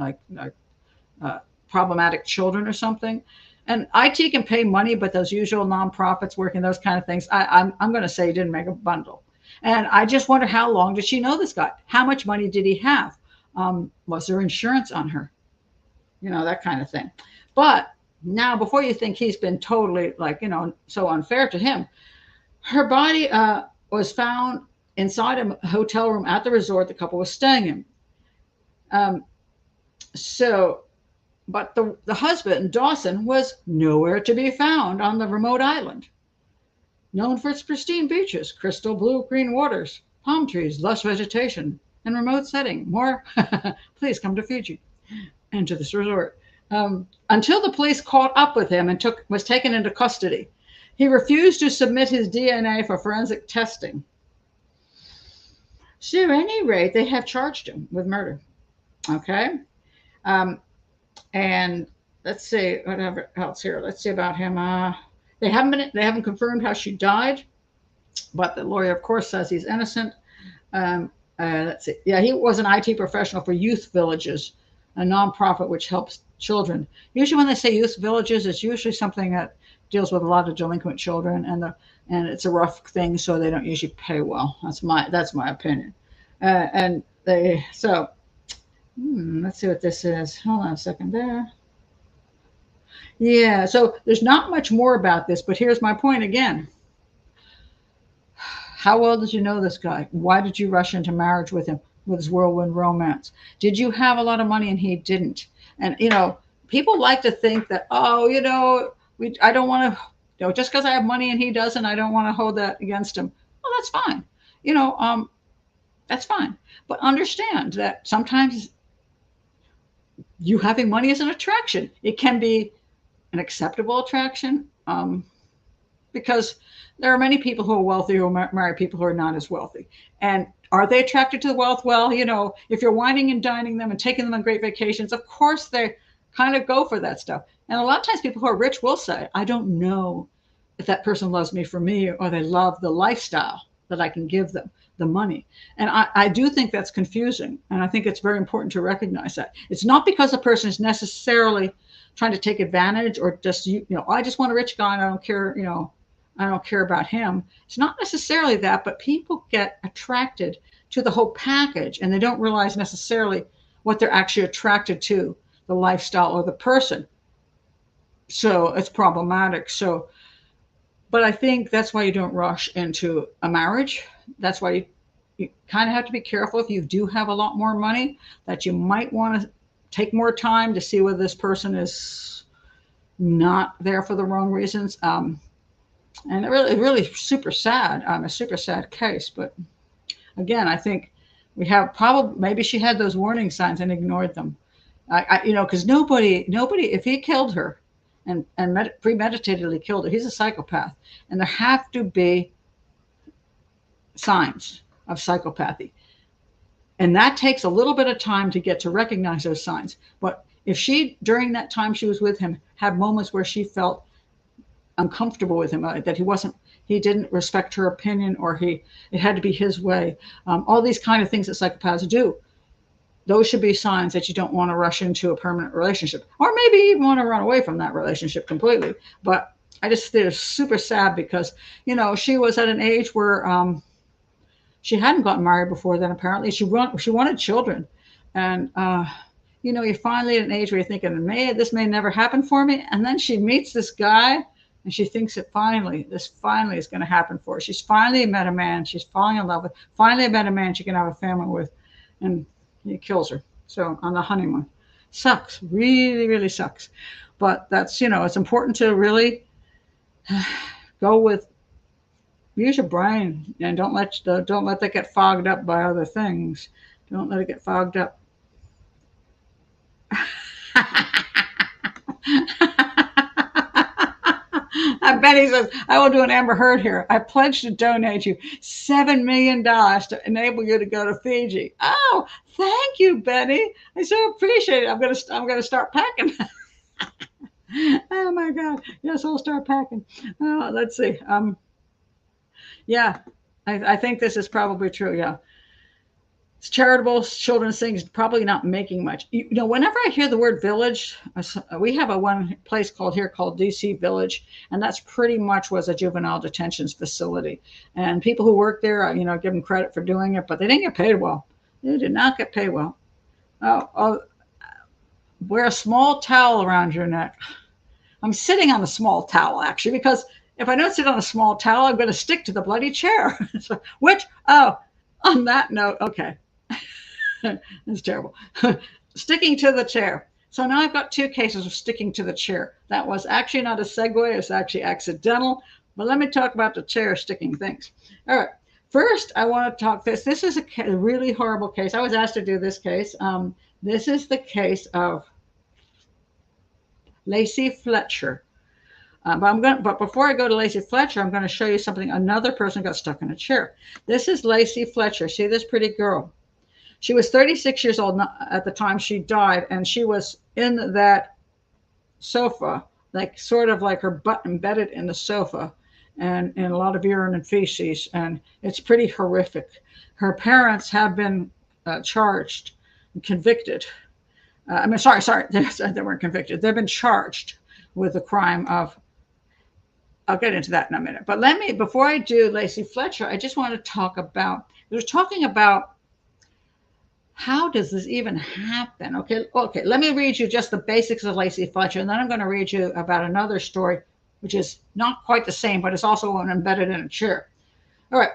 problematic children or something. And IT can pay money, but those usual nonprofits working those kind of things, I'm going to say he didn't make a bundle. And I just wonder, how long did she know this guy? How much money did he have? Was there insurance on her? That kind of thing. But now, before you think he's been totally so unfair to him, her body was found inside a hotel room at the resort the couple was staying in. But the husband, Dawson, was nowhere to be found on the remote island, known for its pristine beaches, crystal blue green waters, palm trees, lush vegetation, and remote setting. More, please come to Fiji and to this resort. Until the police caught up with him and was taken into custody. He refused to submit his DNA for forensic testing. So at any rate, they have charged him with murder. Okay. And let's see, whatever else here. Let's see about him. They haven't confirmed how she died, but the lawyer, of course, says he's innocent. Let's see. Yeah, he was an IT professional for Youth Villages, a nonprofit which helps children. Usually, when they say youth villages, it's usually something that deals with a lot of delinquent children, and it's a rough thing, so they don't usually pay well. That's my opinion. And they so let's see what this is. Hold on a second there. Yeah, so there's not much more about this, but here's my point again. How well did you know this guy? Why did you rush into marriage with him, with his whirlwind romance? Did you have a lot of money and he didn't? And, people like to think that, oh, I don't want to, just because I have money and he doesn't, I don't want to hold that against him. Well, that's fine. That's fine. But understand that sometimes you having money is an attraction. It can be an acceptable attraction, because there are many people who are wealthy who marry people who are not as wealthy. And are they attracted to the wealth? Well, if you're wining and dining them and taking them on great vacations, of course they kind of go for that stuff. And a lot of times people who are rich will say, I don't know if that person loves me for me or they love the lifestyle that I can give them, the money. And I do think that's confusing. And I think it's very important to recognize that. It's not because the person is necessarily trying to take advantage or just, I just want a rich guy and I don't care, I don't care about him. It's not necessarily that, but people get attracted to the whole package and they don't realize necessarily what they're actually attracted to, the lifestyle or the person. So it's problematic. But I think that's why you don't rush into a marriage. That's why you kind of have to be careful if you do have a lot more money, that you might want to take more time to see whether this person is not there for the wrong reasons. And it really super sad. A super sad case. But again, I think we have maybe she had those warning signs and ignored them. Because nobody, if he killed her and premeditatedly killed her, he's a psychopath. And there have to be signs of psychopathy. And that takes a little bit of time to get to recognize those signs. But if she, during that time she was with him, had moments where she felt uncomfortable with him, that he didn't respect her opinion, or it had to be his way, all these kind of things that psychopaths do, those should be signs that you don't want to rush into a permanent relationship, or maybe even want to run away from that relationship completely. But I just think it's super sad because, she was at an age where she hadn't gotten married before then. Apparently she wanted children. And, you're finally at an age where you're thinking, this may never happen for me. And then she meets this guy and she thinks that this finally is going to happen for her. She's finally met a man she's falling in love with, finally met a man she can have a family with, and he kills her. So on the honeymoon. Sucks. Really, really sucks. But that's, it's important to really use your brain and don't let that get fogged up by other things. Don't let it get fogged up. Betty says, I will do an Amber Heard here. I pledge to donate you $7 million to enable you to go to Fiji. Oh, thank you, Betty. I so appreciate it. I'm gonna start packing. Oh my God. Yes, I'll start packing. Let's see. Yeah, I think this is probably true. Yeah. It's charitable children's things, probably not making much. Whenever I hear the word village, we have one place called DC Village, and that's pretty much was a juvenile detention facility. And people who work there, give them credit for doing it, but they didn't get paid well. They did not get paid well. Wear a small towel around your neck. I'm sitting on a small towel, actually, because if I don't sit on a small towel, I'm going to stick to the bloody chair. On that note, okay. That's terrible. Sticking to the chair. So now I've got two cases of sticking to the chair. That was actually not a segue. It's actually accidental. But let me talk about the chair sticking things. All right. First, I want to talk this. This is a really horrible case. I was asked to do this case. This is the case of Lacey Fletcher. But before I go to Lacey Fletcher, I'm going to show you something. Another person got stuck in a chair. This is Lacey Fletcher. See this pretty girl? She was 36 years old at the time she died, and she was in that sofa, like sort of like her butt embedded in the sofa, and a lot of urine and feces, and it's pretty horrific. Her parents have been charged and convicted. Sorry, they weren't convicted. They've been charged with the crime of. I'll get into that in a minute. But before I do Lacey Fletcher, I just want to talk about. We were talking about how does this even happen? Okay. Let me read you just the basics of Lacey Fletcher, and then I'm going to read you about another story, which is not quite the same, but it's also one embedded in a chair. All right.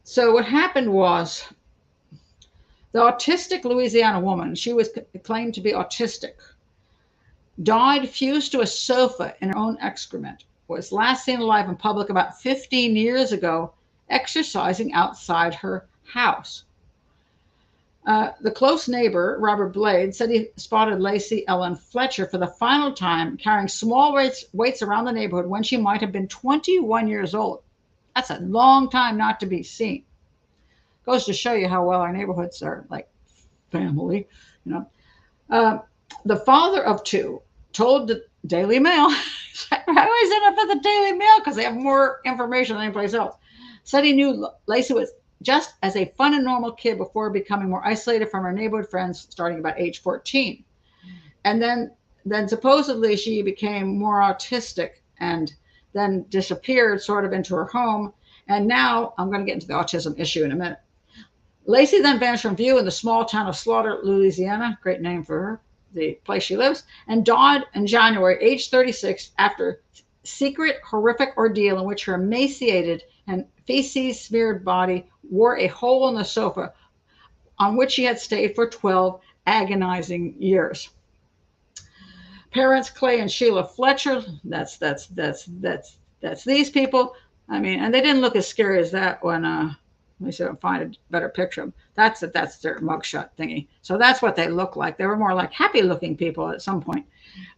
So what happened was the autistic Louisiana woman, she was claimed to be autistic, died fused to a sofa in her own excrement, was last seen alive in public about 15 years ago, exercising outside her house. The close neighbor, Robert Blade, said he spotted Lacey Ellen Fletcher for the final time carrying small weights around the neighborhood when she might have been 21 years old. That's a long time not to be seen. Goes to show you how well our neighborhoods are like family, you know. The father of two told the Daily Mail, I always end up at the Daily Mail because they have more information than anyplace else, said he knew Lacey was just as a fun and normal kid before becoming more isolated from her neighborhood friends starting about age 14. And then supposedly she became more autistic and then disappeared sort of into her home. And now I'm going to get into the autism issue in a minute. Lacey then vanished from view in the small town of Slaughter, Louisiana, great name for her, the place she lives, and died in January, age 36, after secret horrific ordeal in which her emaciated and feces-smeared body wore a hole in the sofa on which she had stayed for 12 agonizing years. Parents Clay and Sheila Fletcher, that's these people. I mean, and they didn't look as scary as that when let me see if I can find a better picture of them. That's their mugshot thingy. So that's what they look like. They were more like happy-looking people at some point.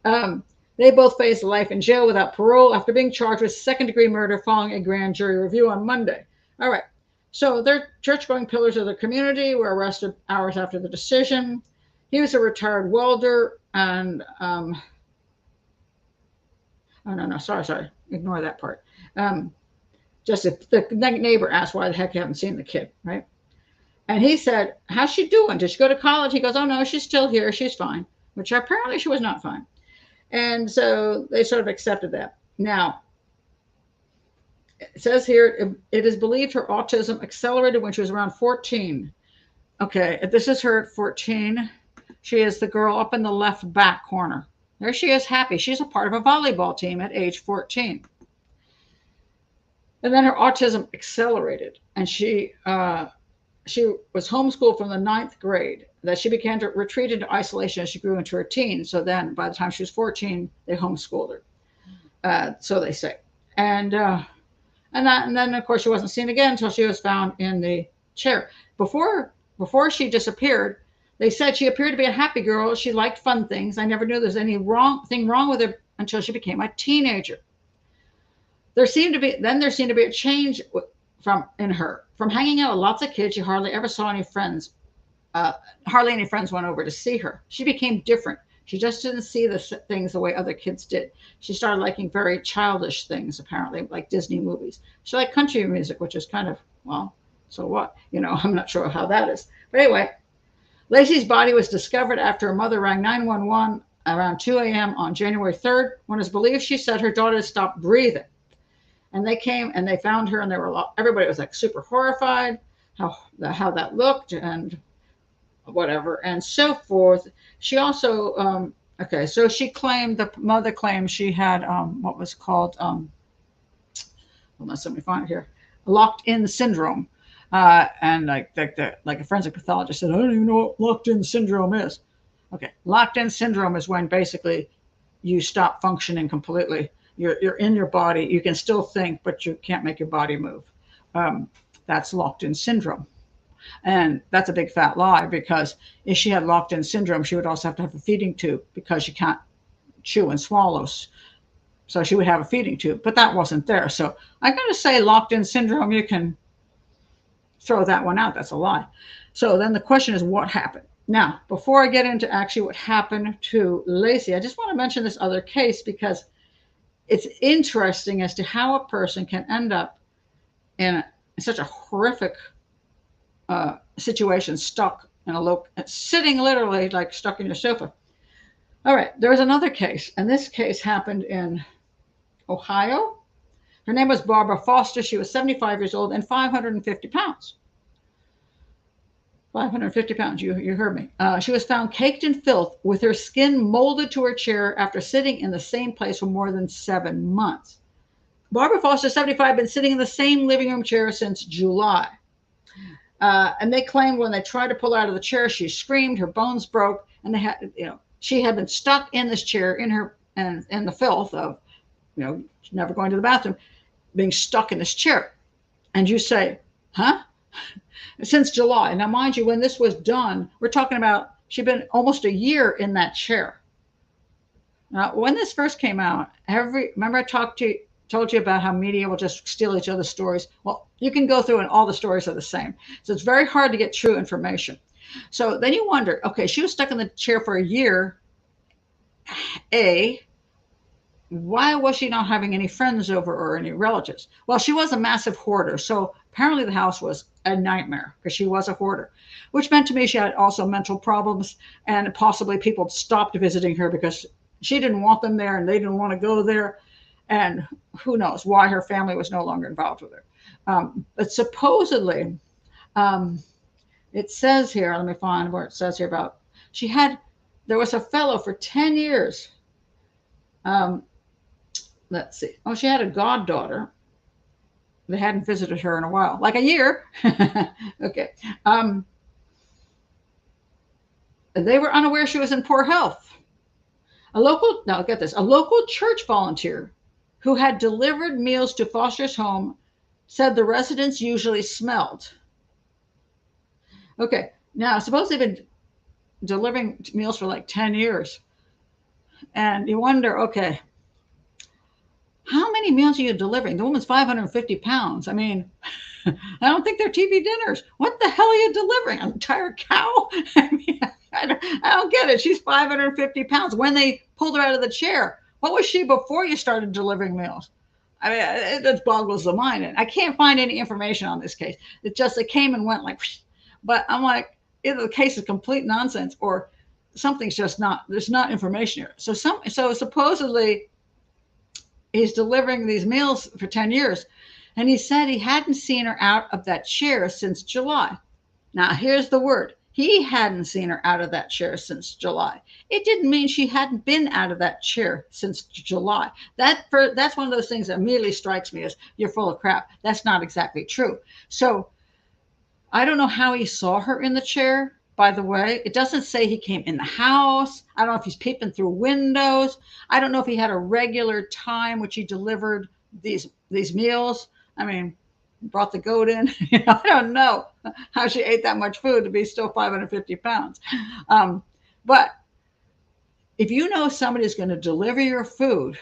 They both faced life in jail without parole after being charged with second-degree murder following a grand jury review on Monday. All right. So they're church-going pillars of the community, were arrested hours after the decision. He was a retired welder, and sorry, ignore that part. Just if the neighbor asked why the heck you haven't seen the kid, right? And he said, how's she doing? Did she go to college? He goes, oh, no, she's still here. She's fine, which apparently she was not fine. And so they sort of accepted that. Now, it says here, it is believed her autism accelerated when she was around 14. Okay, this is her at 14. She is the girl up in the left back corner. There she is, happy. She's a part of a volleyball team at age 14. And then her autism accelerated, and she was homeschooled from the 9th grade. That she began to retreat into isolation as she grew into her teens. So then, by the time she was 14, they homeschooled her. So they say, and then of course she wasn't seen again until she was found in the chair. Before she disappeared, they said she appeared to be a happy girl. She liked fun things. I never knew there was anything wrong with her until she became a teenager. There seemed to be a change in her. From hanging out with lots of kids, she hardly ever saw any friends. Hardly any friends went over to see her. She became different. She just didn't see the things the way other kids did. She started liking very childish things, apparently, like Disney movies. She liked country music, which is kind of, well, so what? You know, I'm not sure how that is. But anyway, Lacey's body was discovered after her mother rang 911 around 2 a.m. on January 3rd, when it's believed she said her daughter had stopped breathing. And they came and they found her, and everybody was like super horrified how that looked and whatever and so forth. She also so the mother claimed she had what was called hold on, let me find it here, locked-in syndrome, and like a forensic pathologist said, I don't even know what locked-in syndrome is. Okay, locked-in syndrome is when basically you stop functioning completely. You're in your body. You can still think, but you can't make your body move. That's locked-in syndrome. And that's a big fat lie, because if she had locked-in syndrome, she would also have to have a feeding tube because she can't chew and swallow. So she would have a feeding tube, but that wasn't there. So I'm going to say locked-in syndrome. You can throw that one out. That's a lie. So then the question is, what happened? Now, before I get into actually what happened to Lacey, I just want to mention this other case because it's interesting as to how a person can end up in such a horrific situation, stuck in sitting literally like stuck in your sofa. All right, there was another case, and this case happened in Ohio. Her name was Barbara Foster. She was 75 years old and 550 pounds. 550 pounds, you heard me. She was found caked in filth with her skin molded to her chair after sitting in the same place for more than 7 months. Barbara Foster, 75, been sitting in the same living room chair since July. And they claimed when they tried to pull her out of the chair, she screamed, her bones broke, and they had, she had been stuck in this chair in the filth of, never going to the bathroom, being stuck in this chair. And you say, huh? Since July. Now, mind you, when this was done, we're talking about she'd been almost a year in that chair. Now, when this first came out, remember I told you about how media will just steal each other's stories? Well, you can go through and all the stories are the same. So it's very hard to get true information. So then you wonder, okay, she was stuck in the chair for a year. Why was she not having any friends over or any relatives? Well, she was a massive hoarder. So apparently the house was a nightmare because she was a hoarder, which meant to me she had also mental problems, and possibly people stopped visiting her because she didn't want them there and they didn't want to go there. And who knows why her family was no longer involved with her. But supposedly, it says here, let me find where it says here about, there was a fellow for 10 years. Let's see. Oh, she had a goddaughter. They hadn't visited her in a while, like a year. Okay. They were unaware she was in poor health. Now get this, a local church volunteer who had delivered meals to Foster's home said the residents usually smelled. Okay. Now, suppose they've been delivering meals for like 10 years. And you wonder, okay, how many meals are you delivering? The woman's 550 pounds. I mean, I don't think they're TV dinners. What the hell are you delivering? An entire cow? I mean, I don't get it. She's 550 pounds. When they pulled her out of the chair, what was she before you started delivering meals? I mean, it just boggles the mind. And I can't find any information on this case. It came and went like, but I'm like, either the case is complete nonsense or something's just there's not information here. So supposedly, he's delivering these meals for 10 years. And he said he hadn't seen her out of that chair since July. Now, here's the word. He hadn't seen her out of that chair since July. It didn't mean she hadn't been out of that chair since July. That's one of those things that immediately strikes me as you're full of crap. That's not exactly true. So I don't know how he saw her in the chair. By the way, it doesn't say he came in the house. I don't know if he's peeping through windows. I don't know if he had a regular time which he delivered these meals. I mean, brought the goat in. I don't know how she ate that much food to be still 550 pounds. But if you know somebody's going to deliver your food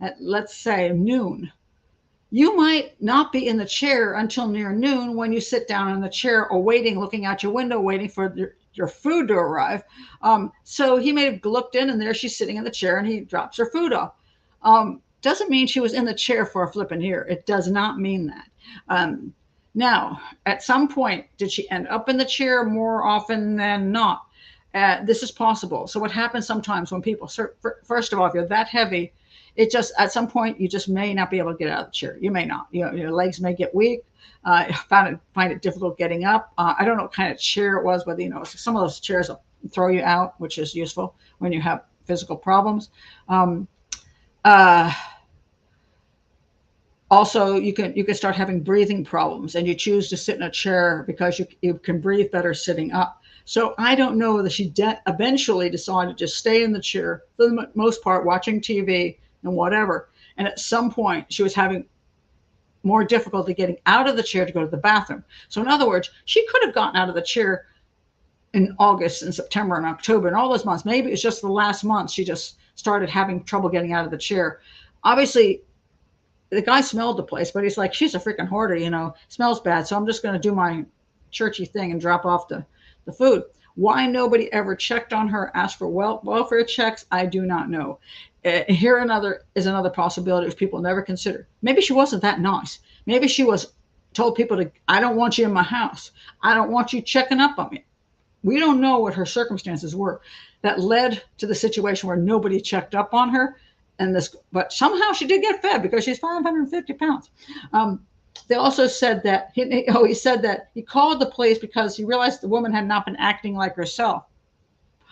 at, let's say, noon, you might not be in the chair until near noon when you sit down in the chair or looking out your window, waiting for your food to arrive. So he may have looked in and there she's sitting in the chair and he drops her food off. Doesn't mean she was in the chair for a flipping year. It does not mean that. Now, at some point, did she end up in the chair more often than not? This is possible. So what happens sometimes when people, first of all, if you're that heavy, it just, at some point, you just may not be able to get out of the chair. You may not. Your legs may get weak. Find it difficult getting up. I don't know what kind of chair it was, whether, some of those chairs will throw you out, which is useful when you have physical problems. Also, you can start having breathing problems, and you choose to sit in a chair because you can breathe better sitting up. So I don't know that she eventually decided to just stay in the chair for the most part, watching TV and whatever. And at some point, she was having more difficulty getting out of the chair to go to the bathroom. So in other words, she could have gotten out of the chair in August and September and October and all those months. Maybe it's just the last month she just started having trouble getting out of the chair. Obviously, the guy smelled the place, but he's like, she's a freaking hoarder, smells bad. So I'm just going to do my churchy thing and drop off the food. Why nobody ever checked on her, asked for welfare checks, I do not know. Here is another possibility which people never consider. Maybe she wasn't that nice. Maybe she was told people to, I don't want you in my house. I don't want you checking up on me. We don't know what her circumstances were that led to the situation where nobody checked up on her. But somehow she did get fed because she's 550 pounds. They also said that he said that he called the police because he realized the woman had not been acting like herself.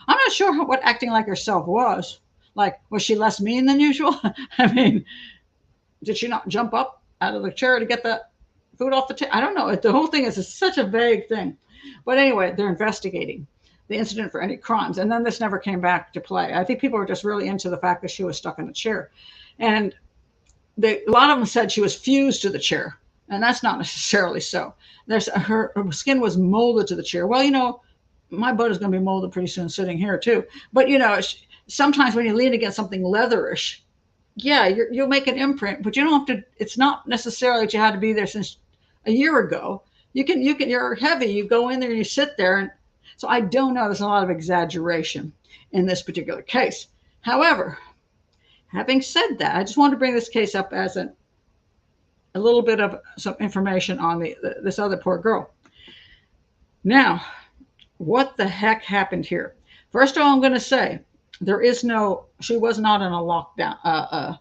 I'm not sure what acting like herself was. Like, was she less mean than usual? I mean, did she not jump up out of the chair to get the food off the table? I don't know. The whole thing is such a vague thing. But anyway, they're investigating the incident for any crimes. And then this never came back to play. I think people were just really into the fact that she was stuck in a chair. And a lot of them said she was fused to the chair. And that's not necessarily so. Her skin was molded to the chair. Well, my butt is going to be molded pretty soon sitting here too. But, sometimes when you lean against something leatherish, yeah, you'll make an imprint, but you don't have to. It's not necessarily that you had to be there since a year ago. You're heavy. You go in there and you sit there. And so I don't know. There's a lot of exaggeration in this particular case. However, having said that, I just want to bring this case up as a little bit of some information on this other poor girl. Now, what the heck happened here? First of all, I'm going to say she was not in a lockdown,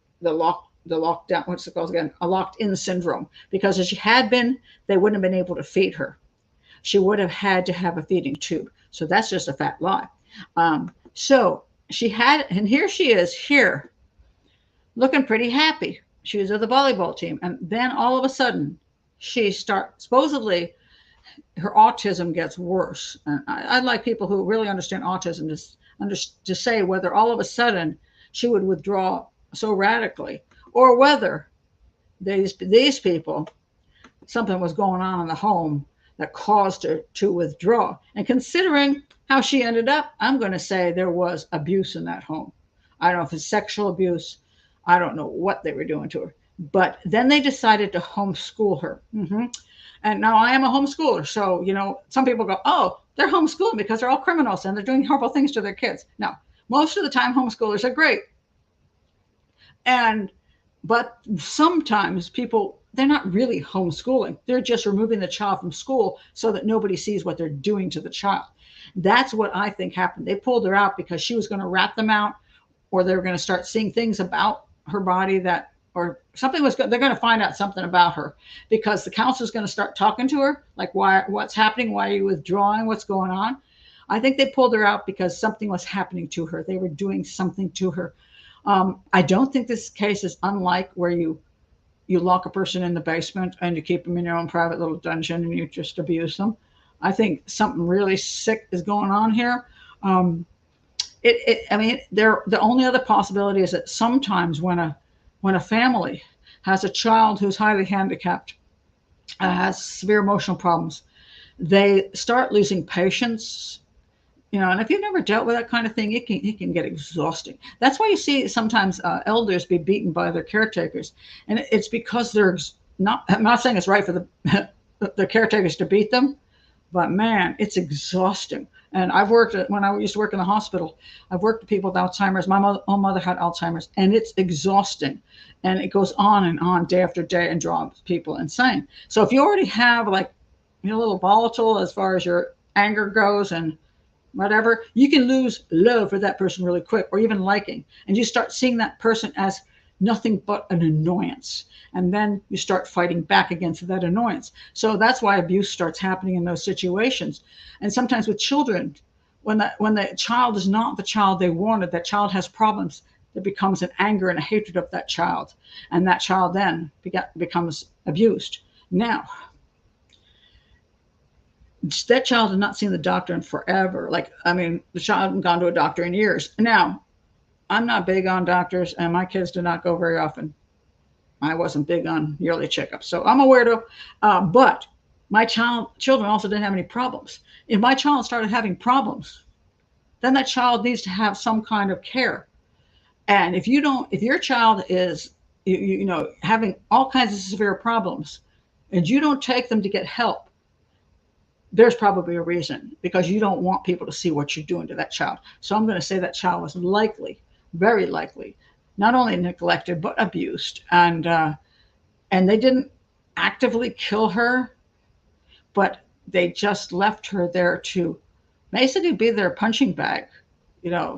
the lockdown, what's it called again? A locked-in syndrome, because if she had been, they wouldn't have been able to feed her. She would have had to have a feeding tube. So that's just a fat lie. So she had, and here she is here, looking pretty happy. She was with the volleyball team. And then all of a sudden, supposedly, her autism gets worse. And I'd like people who really understand autism to say whether all of a sudden she would withdraw so radically, or whether these people, something was going on in the home that caused her to withdraw. And considering how she ended up, I'm going to say there was abuse in that home. I don't know if it's sexual abuse. I don't know what they were doing to her. But then they decided to homeschool her. And now I am a homeschooler. So, some people go, oh, they're homeschooling because they're all criminals and they're doing horrible things to their kids. No, most of the time homeschoolers are great. But sometimes people, they're not really homeschooling. They're just removing the child from school so that nobody sees what they're doing to the child. That's what I think happened. They pulled her out because she was going to rat them out, or they were going to start seeing things about her body or something they're going to find out something about her, because the counselor's going to start talking to her, like, what's happening? Why are you withdrawing? What's going on? I think they pulled her out because something was happening to her. They were doing something to her. I don't think this case is unlike where you lock a person in the basement and you keep them in your own private little dungeon and you just abuse them. I think something really sick is going on here. The only other possibility is that sometimes when a family has a child who's highly handicapped, has severe emotional problems, they start losing patience. And if you've never dealt with that kind of thing, it can get exhausting. That's why you see sometimes elders be beaten by their caretakers, and it's because I'm not saying it's right for the caretakers to beat them, but man, it's exhausting. And when I used to work in the hospital, I've worked with people with Alzheimer's. My own mother had Alzheimer's, and it's exhausting. And it goes on and on day after day and drives people insane. So if you already have a little volatile as far as your anger goes and whatever, you can lose love for that person really quick, or even liking. And you start seeing that person as nothing but an annoyance. And then you start fighting back against that annoyance. So that's why abuse starts happening in those situations. And sometimes with children, when the child is not the child they wanted, that child has problems, there becomes an anger and a hatred of that child. And that child then becomes abused. Now, that child has not seen the doctor in forever. The child hasn't gone to a doctor in years. Now, I'm not big on doctors, and my kids do not go very often. I wasn't big on yearly checkups, so I'm a weirdo. But my children also didn't have any problems. If my child started having problems, then that child needs to have some kind of care. And if your child is, having all kinds of severe problems, and you don't take them to get help, there's probably a reason, because you don't want people to see what you're doing to that child. So I'm going to say that child was likely, very likely, not only neglected but abused, and they didn't actively kill her, but they just left her there to basically be their punching bag,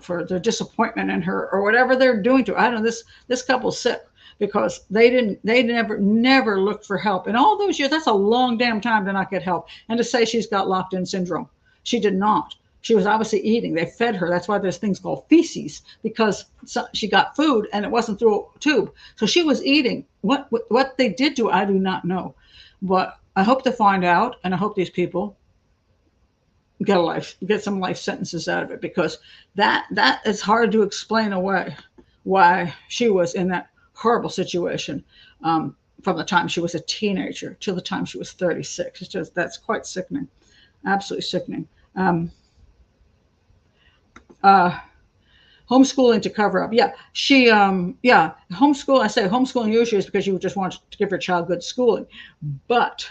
for their disappointment in her or whatever they're doing to her. I don't know. This couple's sick, because they never looked for help in all those years. That's a long damn time to not get help. And to say she's got locked-in syndrome, she did not. She was obviously eating. They fed her. That's why there's things called feces, because she got food and it wasn't through a tube. So she was eating. What they did to her, I do not know. But I hope to find out, and I hope these people get some life sentences out of it, because that is hard to explain away why she was in that horrible situation, from the time she was a teenager till the time she was 36. It's just, that's quite sickening, absolutely sickening. Homeschooling to cover up. Yeah, she homeschool. I say homeschooling usually is because you just want to give your child good schooling, but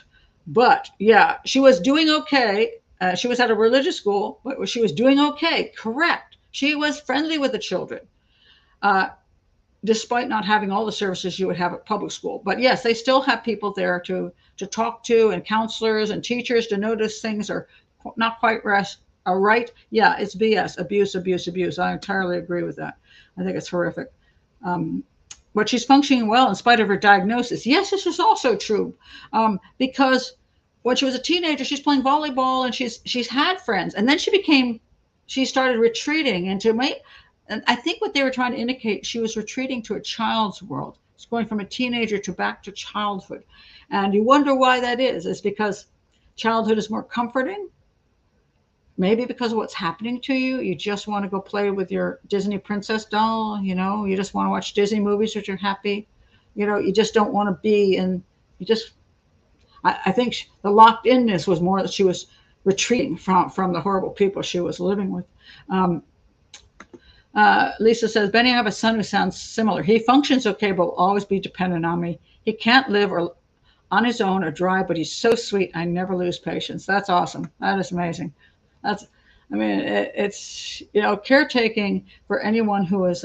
yeah, she was doing okay. She was at a religious school, but she was doing okay. Correct. She was friendly with the children, despite not having all the services you would have at public school. But yes, they still have people there to talk to, and counselors and teachers to notice things are not quite right. Yeah, it's BS. Abuse. I entirely agree with that. I think it's horrific. But she's functioning well in spite of her diagnosis. Yes, this is also true, because when she was a teenager, she's playing volleyball and she's had friends, and then she started retreating into and I think what they were trying to indicate, she was retreating to a child's world. It's going from a teenager back to childhood, and you wonder why that is. It's because childhood is more comforting. Maybe because of what's happening to you. You just want to go play with your Disney princess doll. You just want to watch Disney movies which are happy. You just don't want to be in. I think the locked inness was more that she was retreating from the horrible people she was living with. Lisa says, Benny, I have a son who sounds similar. He functions okay, but will always be dependent on me. He can't live on his own or drive, but he's so sweet. I never lose patience. That's awesome. That is amazing. It's caretaking for anyone who is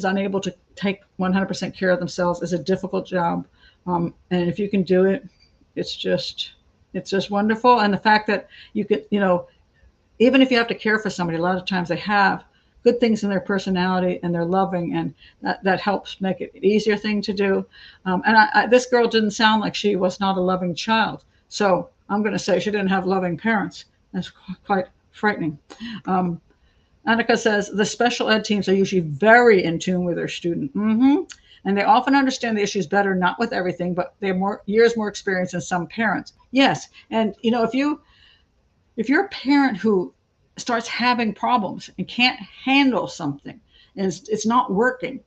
unable to take 100% care of themselves is a difficult job. And if you can do it, it's just wonderful. And the fact that you could, even if you have to care for somebody, a lot of times they have good things in their personality and they're loving, and that helps make it an easier thing to do. And this girl didn't sound like she was not a loving child. So I'm going to say she didn't have loving parents. That's quite frightening. Annika says, the special ed teams are usually very in tune with their student. And they often understand the issues better, not with everything, but they have years more experience than some parents. Yes. And, if you're a parent who starts having problems and can't handle something and it's not working,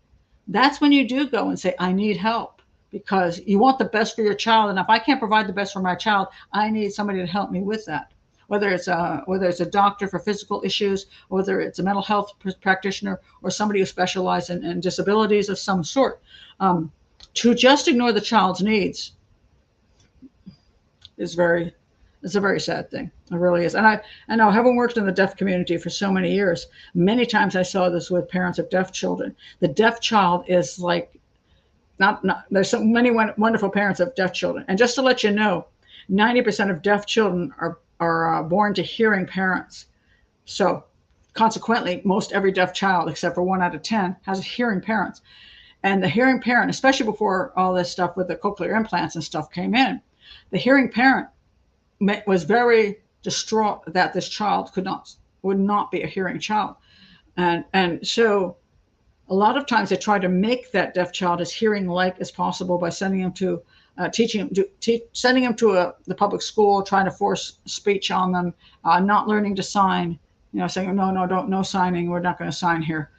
that's when you do go and say, I need help, because you want the best for your child. And if I can't provide the best for my child, I need somebody to help me with that. Whether it's a doctor for physical issues, or whether it's a mental health practitioner, or somebody who specializes in disabilities of some sort. To just ignore the child's needs is it's a very sad thing. It really is. And I know, having worked in the deaf community for so many years, many times I saw this with parents of deaf children. The deaf child is like, not there's so many wonderful parents of deaf children. And just to let you know, 90% of deaf children are born to hearing parents. So consequently, most every deaf child, except for 1 out of 10, has hearing parents. And the hearing parent, especially before all this stuff with the cochlear implants and stuff came in, the hearing parent was very distraught that this child would not be a hearing child. And so a lot of times they try to make that deaf child as hearing-like as possible by sending him to sending them to the public school, trying to force speech on them, not learning to sign, saying, no signing, we're not going to sign here.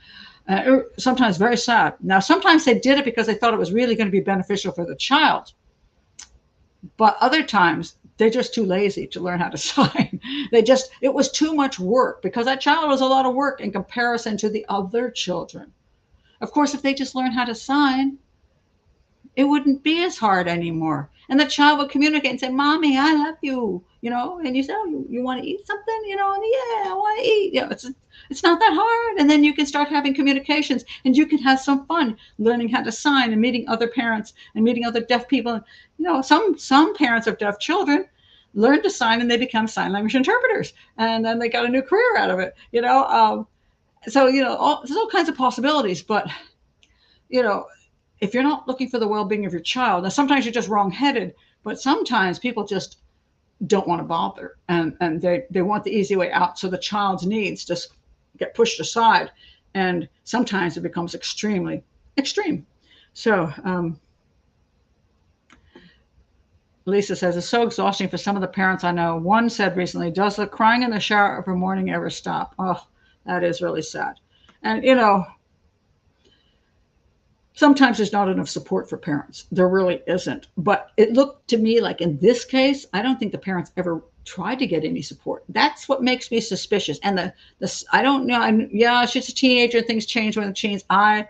Sometimes very sad. Now, sometimes they did it because they thought it was really going to be beneficial for the child. But other times, they're just too lazy to learn how to sign. It was too much work, because that child was a lot of work in comparison to the other children. Of course, if they just learn how to sign, it wouldn't be as hard anymore. And the child would communicate and say, Mommy, I love you, and you say, oh, you want to eat something, and yeah, I want to eat. It's not that hard. And then you can start having communications and you can have some fun learning how to sign and meeting other parents and meeting other deaf people. Some parents of deaf children learn to sign and they become sign language interpreters. And then they got a new career out of it, So, there's all kinds of possibilities, but, if you're not looking for the well-being of your child, now sometimes you're just wrong-headed, but sometimes people just don't want to bother and they want the easy way out. So the child's needs just get pushed aside. And sometimes it becomes extremely extreme. So, Lisa says, it's so exhausting for some of the parents I know. One said recently, does the crying in the shower every morning ever stop? Oh, that is really sad. And, sometimes there's not enough support for parents. There really isn't. But it looked to me like in this case, I don't think the parents ever tried to get any support. That's what makes me suspicious. And I don't know. Yeah, she's a teenager. Things change when it changes. I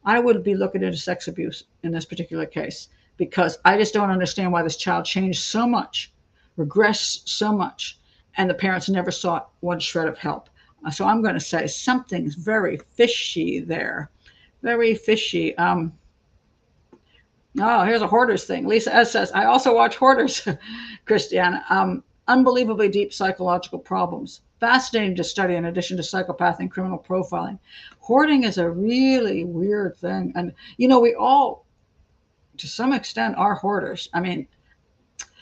would be looking into sex abuse in this particular case, because I just don't understand why this child changed so much, regressed so much, and the parents never sought one shred of help. So I'm going to say something's very fishy there. Very fishy. Oh, here's a Hoarders thing. Lisa S. says, I also watch Hoarders, Christiane. Unbelievably deep psychological problems. Fascinating to study in addition to psychopath and criminal profiling. Hoarding is a really weird thing. And, we all, to some extent, are hoarders. I mean,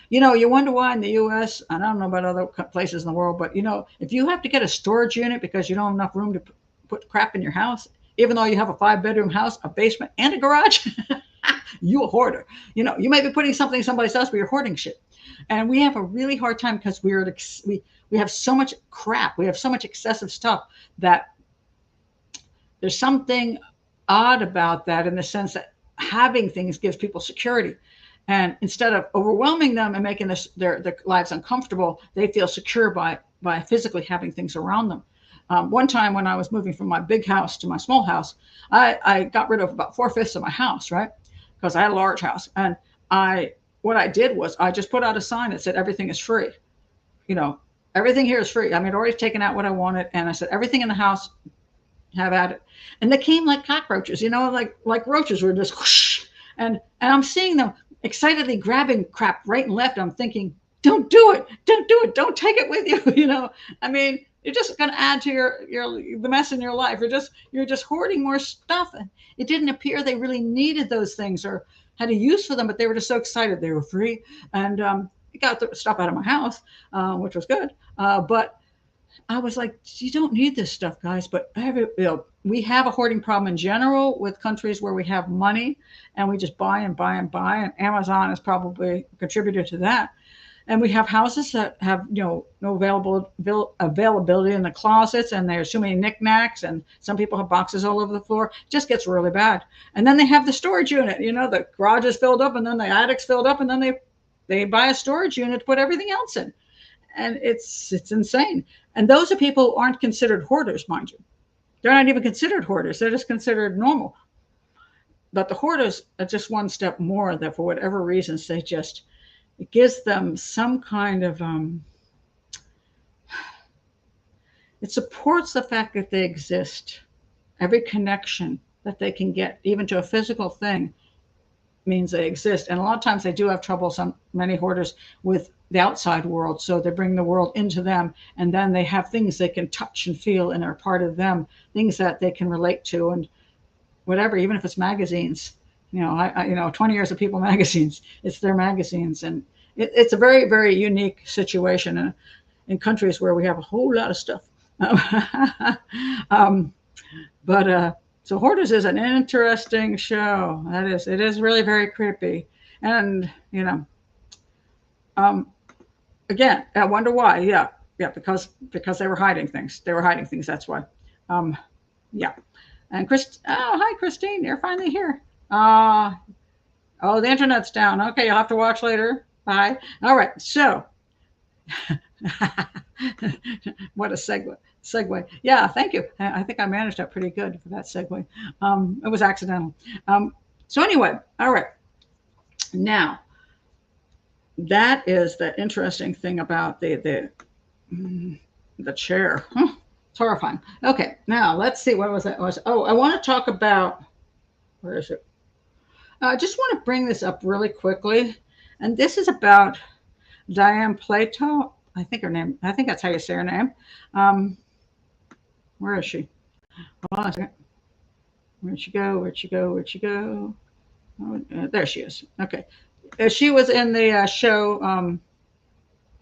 you wonder why in the U.S., I don't know about other places in the world, but, if you have to get a storage unit because you don't have enough room to put crap in your house, even though you have a 5-bedroom house, a basement, and a garage, you a hoarder. You may be putting something someplace else, but you're hoarding shit. And we have a really hard time because we have so much crap. We have so much excessive stuff that there's something odd about that, in the sense that having things gives people security. And instead of overwhelming them and making their lives uncomfortable, they feel secure by physically having things around them. One time when I was moving from my big house to my small house, I got rid of about 4/5 of my house, right? Because I had a large house. And what I did was I just put out a sign that said, everything is free. Everything here is free. I mean, I'd already taken out what I wanted. And I said, everything in the house, have at it. And they came like cockroaches, like roaches were just whoosh. And I'm seeing them excitedly grabbing crap right and left. I'm thinking, don't do it. Don't do it. Don't take it with you. I mean, you're just going to add to the mess in your life. You're just hoarding more stuff. And it didn't appear they really needed those things or had a use for them, but they were just so excited they were free. And it got the stuff out of my house, which was good. But I was like, you don't need this stuff, guys. But we have a hoarding problem in general with countries where we have money and we just buy and buy and buy. And Amazon has probably contributed to that. And we have houses that have, no availability in the closets, and there's too many knickknacks, and some people have boxes all over the floor. It just gets really bad. And then they have the storage unit. The garage is filled up, and then the attic's filled up, and then they buy a storage unit to put everything else in. And it's insane. And those are people who aren't considered hoarders, mind you. They're not even considered hoarders. They're just considered normal. But the hoarders are just one step more, that for whatever reasons, it gives them some kind of, it supports the fact that they exist. Every connection that they can get, even to a physical thing, means they exist. And a lot of times they do have trouble, many hoarders, with the outside world. So they bring the world into them, and then they have things they can touch and feel and are part of them, things that they can relate to, and whatever, even if it's magazines. 20 years of People magazines, it's their magazines. And it's a very, very unique situation in countries where we have a whole lot of stuff. So Hoarders is an interesting show. It is really very creepy. And, again, I wonder why. Yeah, because they were hiding things. That's why. Yeah. And hi, Christine, you're finally here. The internet's down. Okay, you'll have to watch later. Bye. All right. So, what a segue. Yeah, thank you. I think I managed that pretty good for that segue. It was accidental. So anyway, all right. Now, that is the interesting thing about the chair. Huh, it's horrifying. Okay, now let's see. What was it? Oh, I want to talk about. Where is it? I just want to bring this up really quickly, and this is about Diane Plato. I think her name. I think that's how you say her name. Um, where is she? Hold on a second. Where'd she go? Where'd she go? Where'd she go? Oh, there she is. Okay. She was in the show.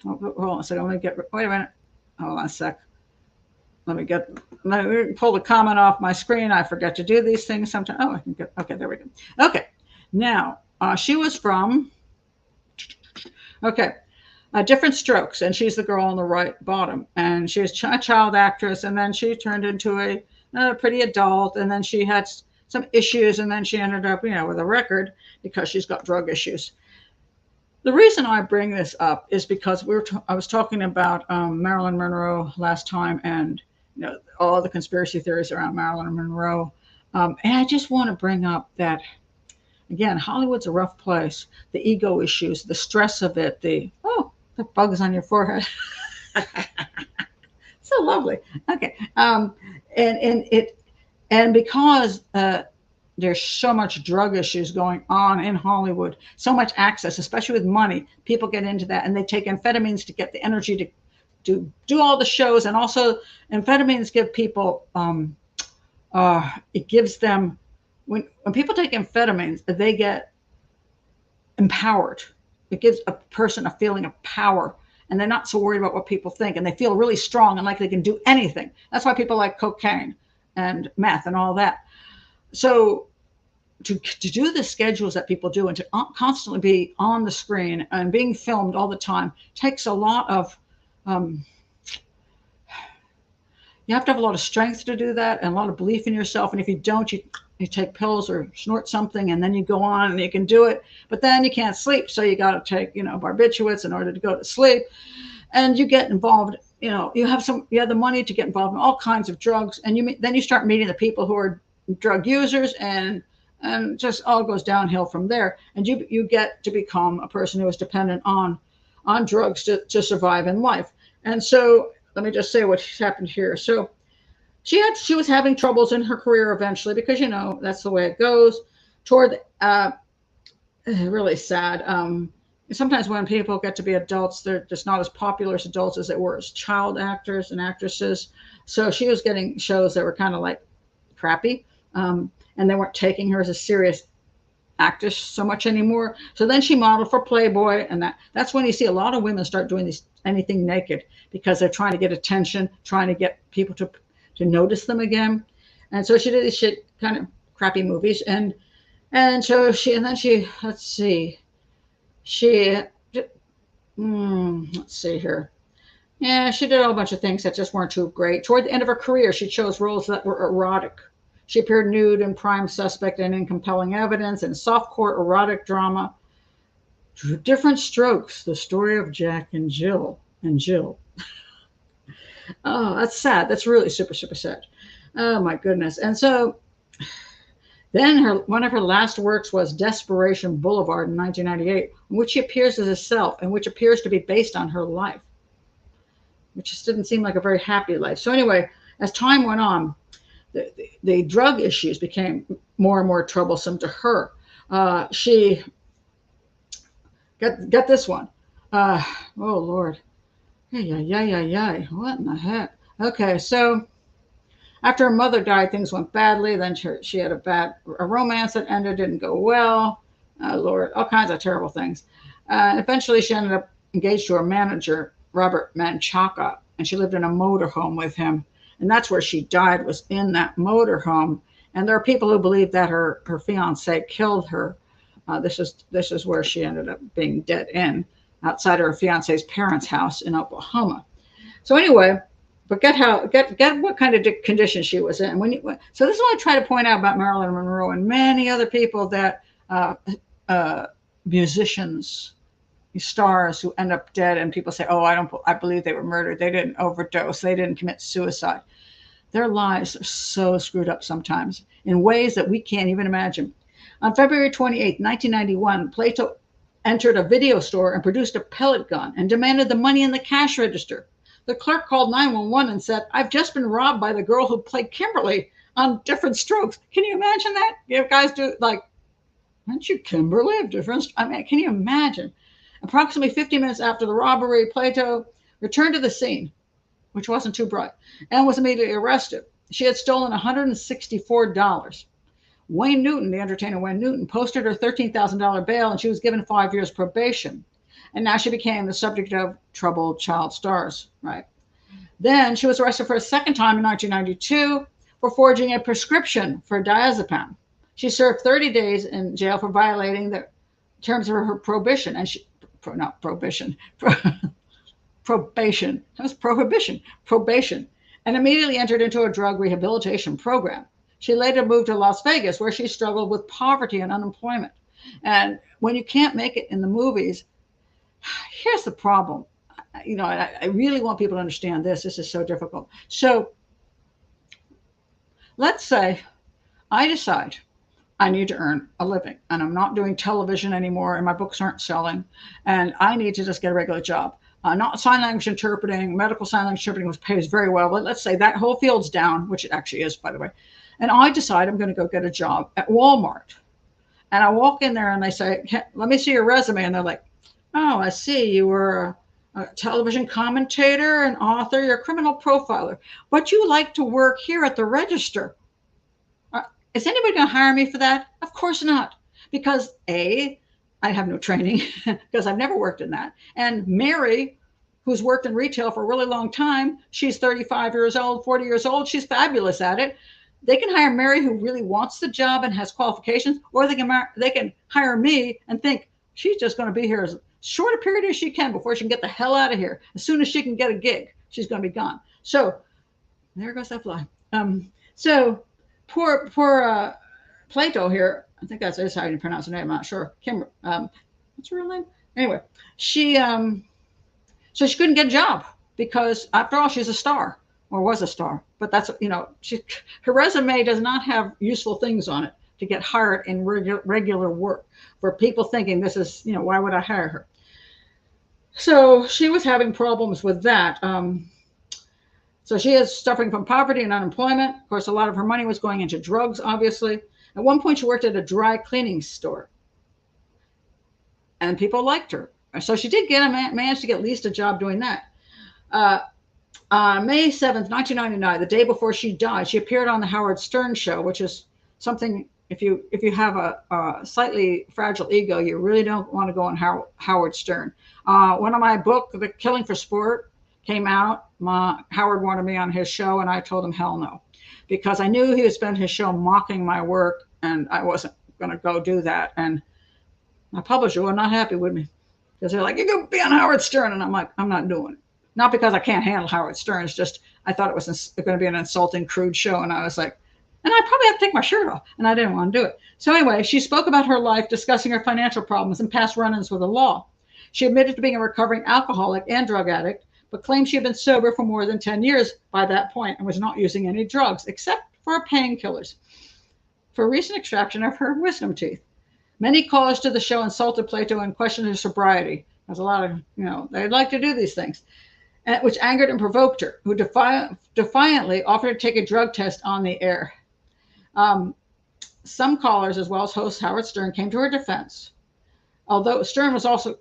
Hold on a second. Let me get. Wait a minute. Hold on a sec. Let me pull the comment off my screen. I forget to do these things sometimes. Oh, I can get. Okay, there we go. Okay. Now, she was from. Okay. Different Strokes, and she's the girl on the right bottom. And she was a child actress, and then she turned into a pretty adult, and then she had some issues, and then she ended up, with a record because she's got drug issues. The reason I bring this up is because I was talking about Marilyn Monroe last time, and all the conspiracy theories around Marilyn Monroe, and I just want to bring up that. Again, Hollywood's a rough place. The ego issues, the stress of it, the bugs on your forehead. So lovely. Okay. And because there's so much drug issues going on in Hollywood, so much access, especially with money, people get into that, and they take amphetamines to get the energy to do all the shows. And also amphetamines give people, it gives them, when people take amphetamines, they get empowered. It gives a person a feeling of power, and they're not so worried about what people think, and they feel really strong and like they can do anything. That's why people like cocaine and meth and all that. So to do the schedules that people do and to constantly be on the screen and being filmed all the time takes a lot of, you have to have a lot of strength to do that and a lot of belief in yourself. And if you don't, you take pills or snort something, and then you go on and you can do it, but then you can't sleep. So you got to take, barbiturates in order to go to sleep, and you get involved. You have the money to get involved in all kinds of drugs, and then you start meeting the people who are drug users, and just all goes downhill from there. And you get to become a person who is dependent on drugs to survive in life. And so let me just say what happened here. So she was having troubles in her career eventually, because that's the way it goes. Toward really sad. Sometimes when people get to be adults, they're just not as popular as adults as they were as child actors and actresses. So she was getting shows that were kind of like crappy, and they weren't taking her as a serious actress so much anymore. So then she modeled for Playboy, and that's when you see a lot of women start doing anything naked, because they're trying to get attention, trying to get people to notice them again. And so she did these kind of crappy movies, and so let's see here. Yeah, she did a whole bunch of things that just weren't too great. Toward the end of her career, she chose roles that were erotic. She appeared nude in Prime Suspect and in Compelling Evidence and softcore erotic drama. Different Strokes, the story of Jack and Jill. Oh, that's sad. That's really super, super sad. Oh, my goodness. And so then one of her last works was Desperation Boulevard in 1998, in which she appears as herself and which appears to be based on her life, which just didn't seem like a very happy life. So anyway, as time went on, the drug issues became more and more troublesome to her. She got this one. Oh, Lord. Yeah. What in the heck? Okay, so after her mother died, things went badly. Then she had a romance that ended, didn't go well. Lord, all kinds of terrible things. Eventually, she ended up engaged to her manager, Robert Menchaca, and she lived in a motorhome with him. And that's where she died, was in that motorhome. And there are people who believe that her fiance killed her. This is where she ended up being dead outside her fiance's parents' house in Oklahoma. So anyway, but get what kind of condition she was in. So this is what I try to point out about Marilyn Monroe and many other people that musicians, stars who end up dead, and people say, "Oh, I believe they were murdered. They didn't overdose. They didn't commit suicide." Their lives are so screwed up sometimes in ways that we can't even imagine. On February 28, 1991, Plato entered a video store and produced a pellet gun and demanded the money in the cash register. The clerk called 911 and said, "I've just been robbed by the girl who played Kimberly on Different Strokes." Can you imagine that? You guys do like, aren't you Kimberly of Different? I mean, can you imagine? Approximately 50 minutes after the robbery, Plato returned to the scene, which wasn't too bright, and was immediately arrested. She had stolen $164. Wayne Newton, the entertainer Wayne Newton, posted her $13,000 bail, and she was given 5 years probation. And now she became the subject of troubled child stars, right? Then she was arrested for a second time in 1992 for forging a prescription for diazepam. She served 30 days in jail for violating the terms of her probation, and not prohibition, probation. That was prohibition, probation, and immediately entered into a drug rehabilitation program. She later moved to Las Vegas, where she struggled with poverty and unemployment. And when you can't make it in the movies, here's the problem. You know, I really want people to understand this. This is so difficult. So let's say I decide I need to earn a living and I'm not doing television anymore and my books aren't selling and I need to just get a regular job. Not sign language interpreting, medical sign language interpreting, which pays very well. But let's say that whole field's down, which it actually is, by the way. And I decide I'm going to go get a job at Walmart. And I walk in there and they say, "Let me see your resume." And they're like, "Oh, I see. You were a television commentator, an author, you're a criminal profiler, but you like to work here at the register." Is anybody going to hire me for that? Of course not. Because A, I have no training because I've never worked in that. And Mary, who's worked in retail for a really long time, she's 35 years old, 40 years old. She's fabulous at it. They can hire Mary, who really wants the job and has qualifications, or they can hire me and think she's just going to be here as short a period as she can before she can get the hell out of here. As soon as she can get a gig, she's going to be gone. So there goes that fly. So poor Plato here, I think that's how you pronounce her name. I'm not sure. What's her real name? Anyway, so she couldn't get a job because after all, she's a star or was a star. But that's, you know, her resume does not have useful things on it to get hired in regular work for people thinking this is, you know, why would I hire her? So she was having problems with that. So she is suffering from poverty and unemployment. Of course, a lot of her money was going into drugs, obviously. At one point, she worked at a dry cleaning store. And people liked her. So she did manage to get at least a job doing that. May 7th, 1999, the day before she died, she appeared on the Howard Stern show, which is something, if you have a slightly fragile ego, you really don't want to go on Howard Stern. When my book, The Killing for Sport, came out, Howard wanted me on his show, and I told him hell no, because I knew he would spend his show mocking my work, and I wasn't going to go do that. And my publisher was not happy with me because they're like, "You're going to be on Howard Stern," and I'm like, "I'm not doing it." Not because I can't handle Howard Stern. It's just I thought it was going to be an insulting, crude show, and I was like, and I probably have to take my shirt off, and I didn't want to do it. So anyway, she spoke about her life, discussing her financial problems and past run-ins with the law. She admitted to being a recovering alcoholic and drug addict, but claimed she had been sober for more than 10 years by that point and was not using any drugs except for painkillers for recent extraction of her wisdom teeth. Many callers to the show insulted Plato and questioned her sobriety. There's a lot of, you know, they'd like to do these things, which angered and provoked her, who defiantly offered to take a drug test on the air. Some callers, as well as host Howard Stern, came to her defense, although Stern was also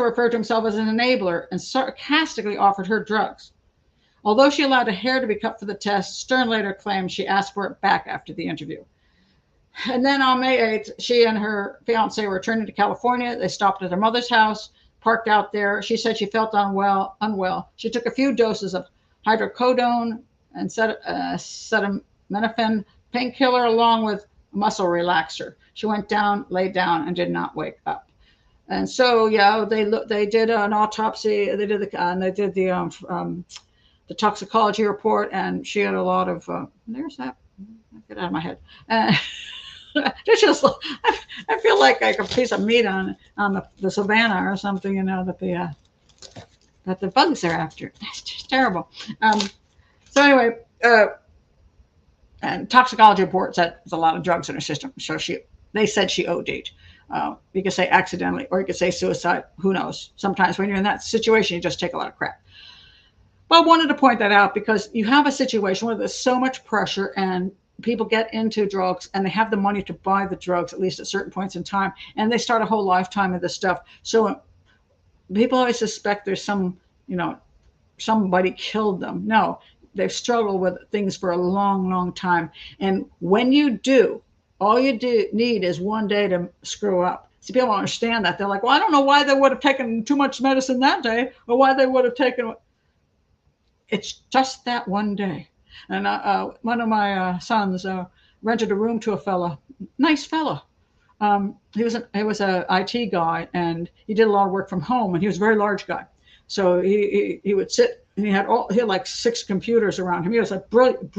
referred to himself as an enabler and sarcastically offered her drugs. Although she allowed her hair to be cut for the test, Stern later claimed she asked for it back after the interview. And then on May 8th, she and her fiance were returning to California. They stopped at their mother's house, parked out there. She said she felt unwell. She took a few doses of hydrocodone and acetaminophen painkiller along with muscle relaxer. She went down, laid down, and did not wake up. And so, yeah, they did an autopsy. They did the toxicology report, and she had a lot of. There's that. Get out of my head. It's just, I feel like a piece of meat on the savannah or something, you know, that the bugs are after. That's just terrible. So anyway, and toxicology report said there's a lot of drugs in her system. So they said she OD'd. You could say accidentally, or you could say suicide. Who knows? Sometimes when you're in that situation, you just take a lot of crap. But I wanted to point that out because you have a situation where there's so much pressure and people get into drugs and they have the money to buy the drugs, at least at certain points in time, and they start a whole lifetime of this stuff. So people always suspect there's somebody killed them. No, they've struggled with things for a long, long time. And when you do, all you need is one day to screw up. See, people don't understand that. They're like, well, I don't know why they would have taken too much medicine that day, or why they would have taken. It's just that one day. And one of my sons rented a room to a fella, nice fella. He was a IT guy, and he did a lot of work from home, and he was a very large guy. So he would sit, and he had like 6 computers around him. He was a brilliant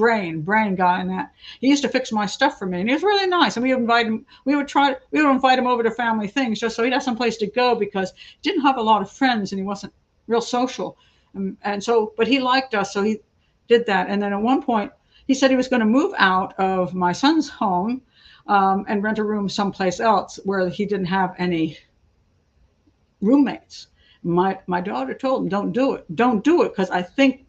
brain guy in that. He used to fix my stuff for me, and he was really nice. And we would invite him over to family things just so he'd have some place to go, because he didn't have a lot of friends and he wasn't real social. But he liked us, so he did that. And then at one point, he said he was going to move out of my son's home and rent a room someplace else where he didn't have any roommates. My daughter told him, don't do it, because I think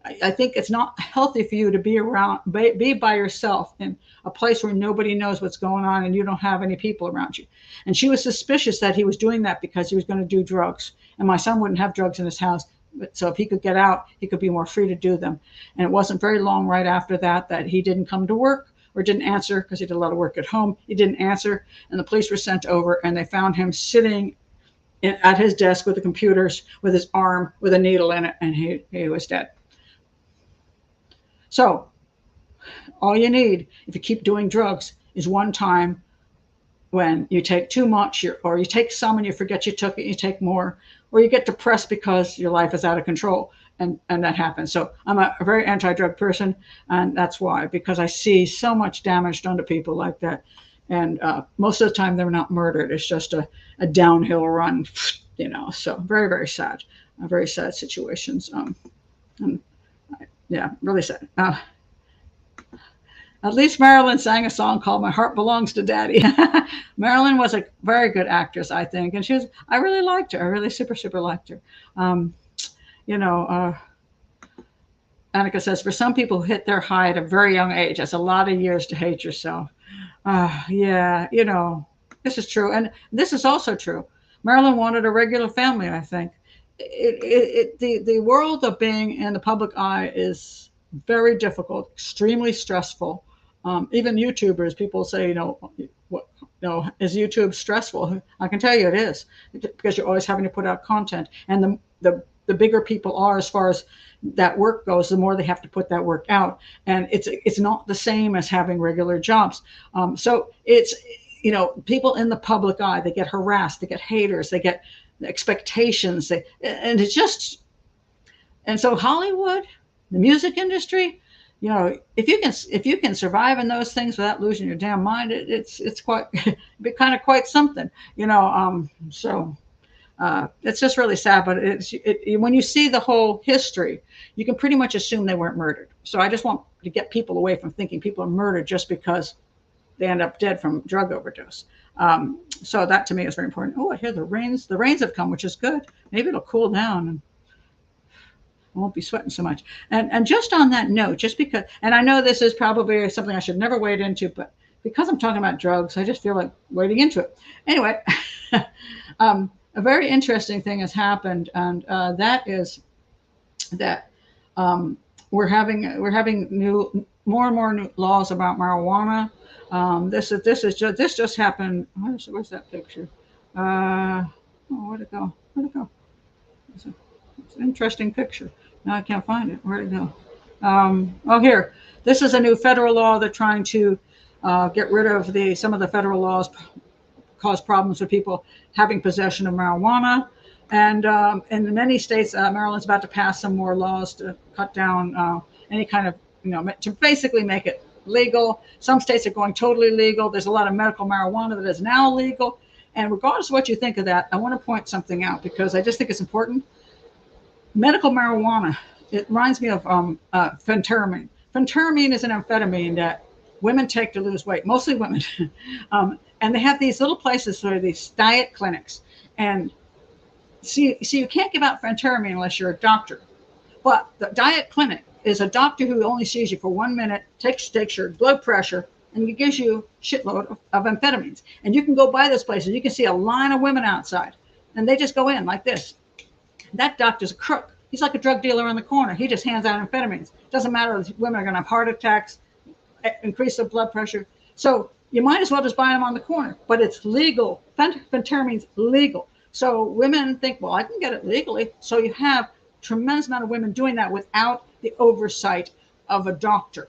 it's not healthy for you to be by yourself in a place where nobody knows what's going on and you don't have any people around you. And she was suspicious that he was doing that because he was going to do drugs, and my son wouldn't have drugs in his house. So if he could get out, he could be more free to do them. And it wasn't very long right after that he didn't come to work, or didn't answer, because he did a lot of work at home. He didn't answer, and the police were sent over, and they found him sitting at his desk with the computers, with his arm with a needle in it, and he was dead. So all you need, if you keep doing drugs, is one time when you take too much, or you take some and you forget you took it, you take more, or you get depressed because your life is out of control, and that happens. So I'm a very anti-drug person, and that's why, because I see so much damage done to people like that. And most of the time they're not murdered. It's just a downhill run, so very, very sad, very sad situations. Really sad. At least Marilyn sang a song called "My Heart Belongs to Daddy." Marilyn was a very good actress, I think, and I really liked her. I really super, super liked her. Annika says, for some people who hit their high at a very young age, that's a lot of years to hate yourself. This is true. And this is also true. Marilyn wanted a regular family, I think. The world of being in the public eye is very difficult, extremely stressful. Even YouTubers, people say, is YouTube stressful? I can tell you it is, because you're always having to put out content. And the bigger people are, as far as that work goes, the more they have to put that work out. And it's not the same as having regular jobs. So it's, people in the public eye, they get harassed, they get haters, they get expectations, and so Hollywood, the music industry, if you can survive in those things without losing your damn mind, it's quite quite something, So it's just really sad. But when you see the whole history, you can pretty much assume they weren't murdered. So I just want to get people away from thinking people are murdered just because they end up dead from drug overdose. So that to me is very important. Oh, I hear the rains have come, which is good. Maybe it'll cool down and I won't be sweating so much. And just on that note, just because, and I know this is probably something I should never wade into, but because I'm talking about drugs, I just feel like wading into it. Anyway, a very interesting thing has happened, and that is that we're having more and more new laws about marijuana. This just happened. Where's that picture? Where'd it go? It's an interesting picture. Now I can't find it. Where'd it go? Here. This is a new federal law. They're trying to get rid of some of the federal laws cause problems with people having possession of marijuana. And in many states, Maryland's about to pass some more laws to cut down any kind of, to basically make it legal. Some states are going totally legal. There's a lot of medical marijuana that is now legal. And regardless of what you think of that, I want to point something out because I just think it's important. Medical marijuana, it reminds me of phentermine. Phentermine is an amphetamine that women take to lose weight, mostly women. And they have these little places that are these diet clinics. And see, you can't give out phentermine unless you're a doctor. But the diet clinic is a doctor who only sees you for 1 minute, takes your blood pressure, and he gives you a shitload of amphetamines. And you can go by those places. You can see a line of women outside, and they just go in like this. That doctor's a crook. He's like a drug dealer in the corner. He just hands out amphetamines. Doesn't matter if women are going to have heart attacks, increase their blood pressure. So you might as well just buy them on the corner. But it's legal. Phentermine's legal. So women think, well, I can get it legally. So you have a tremendous amount of women doing that without the oversight of a doctor,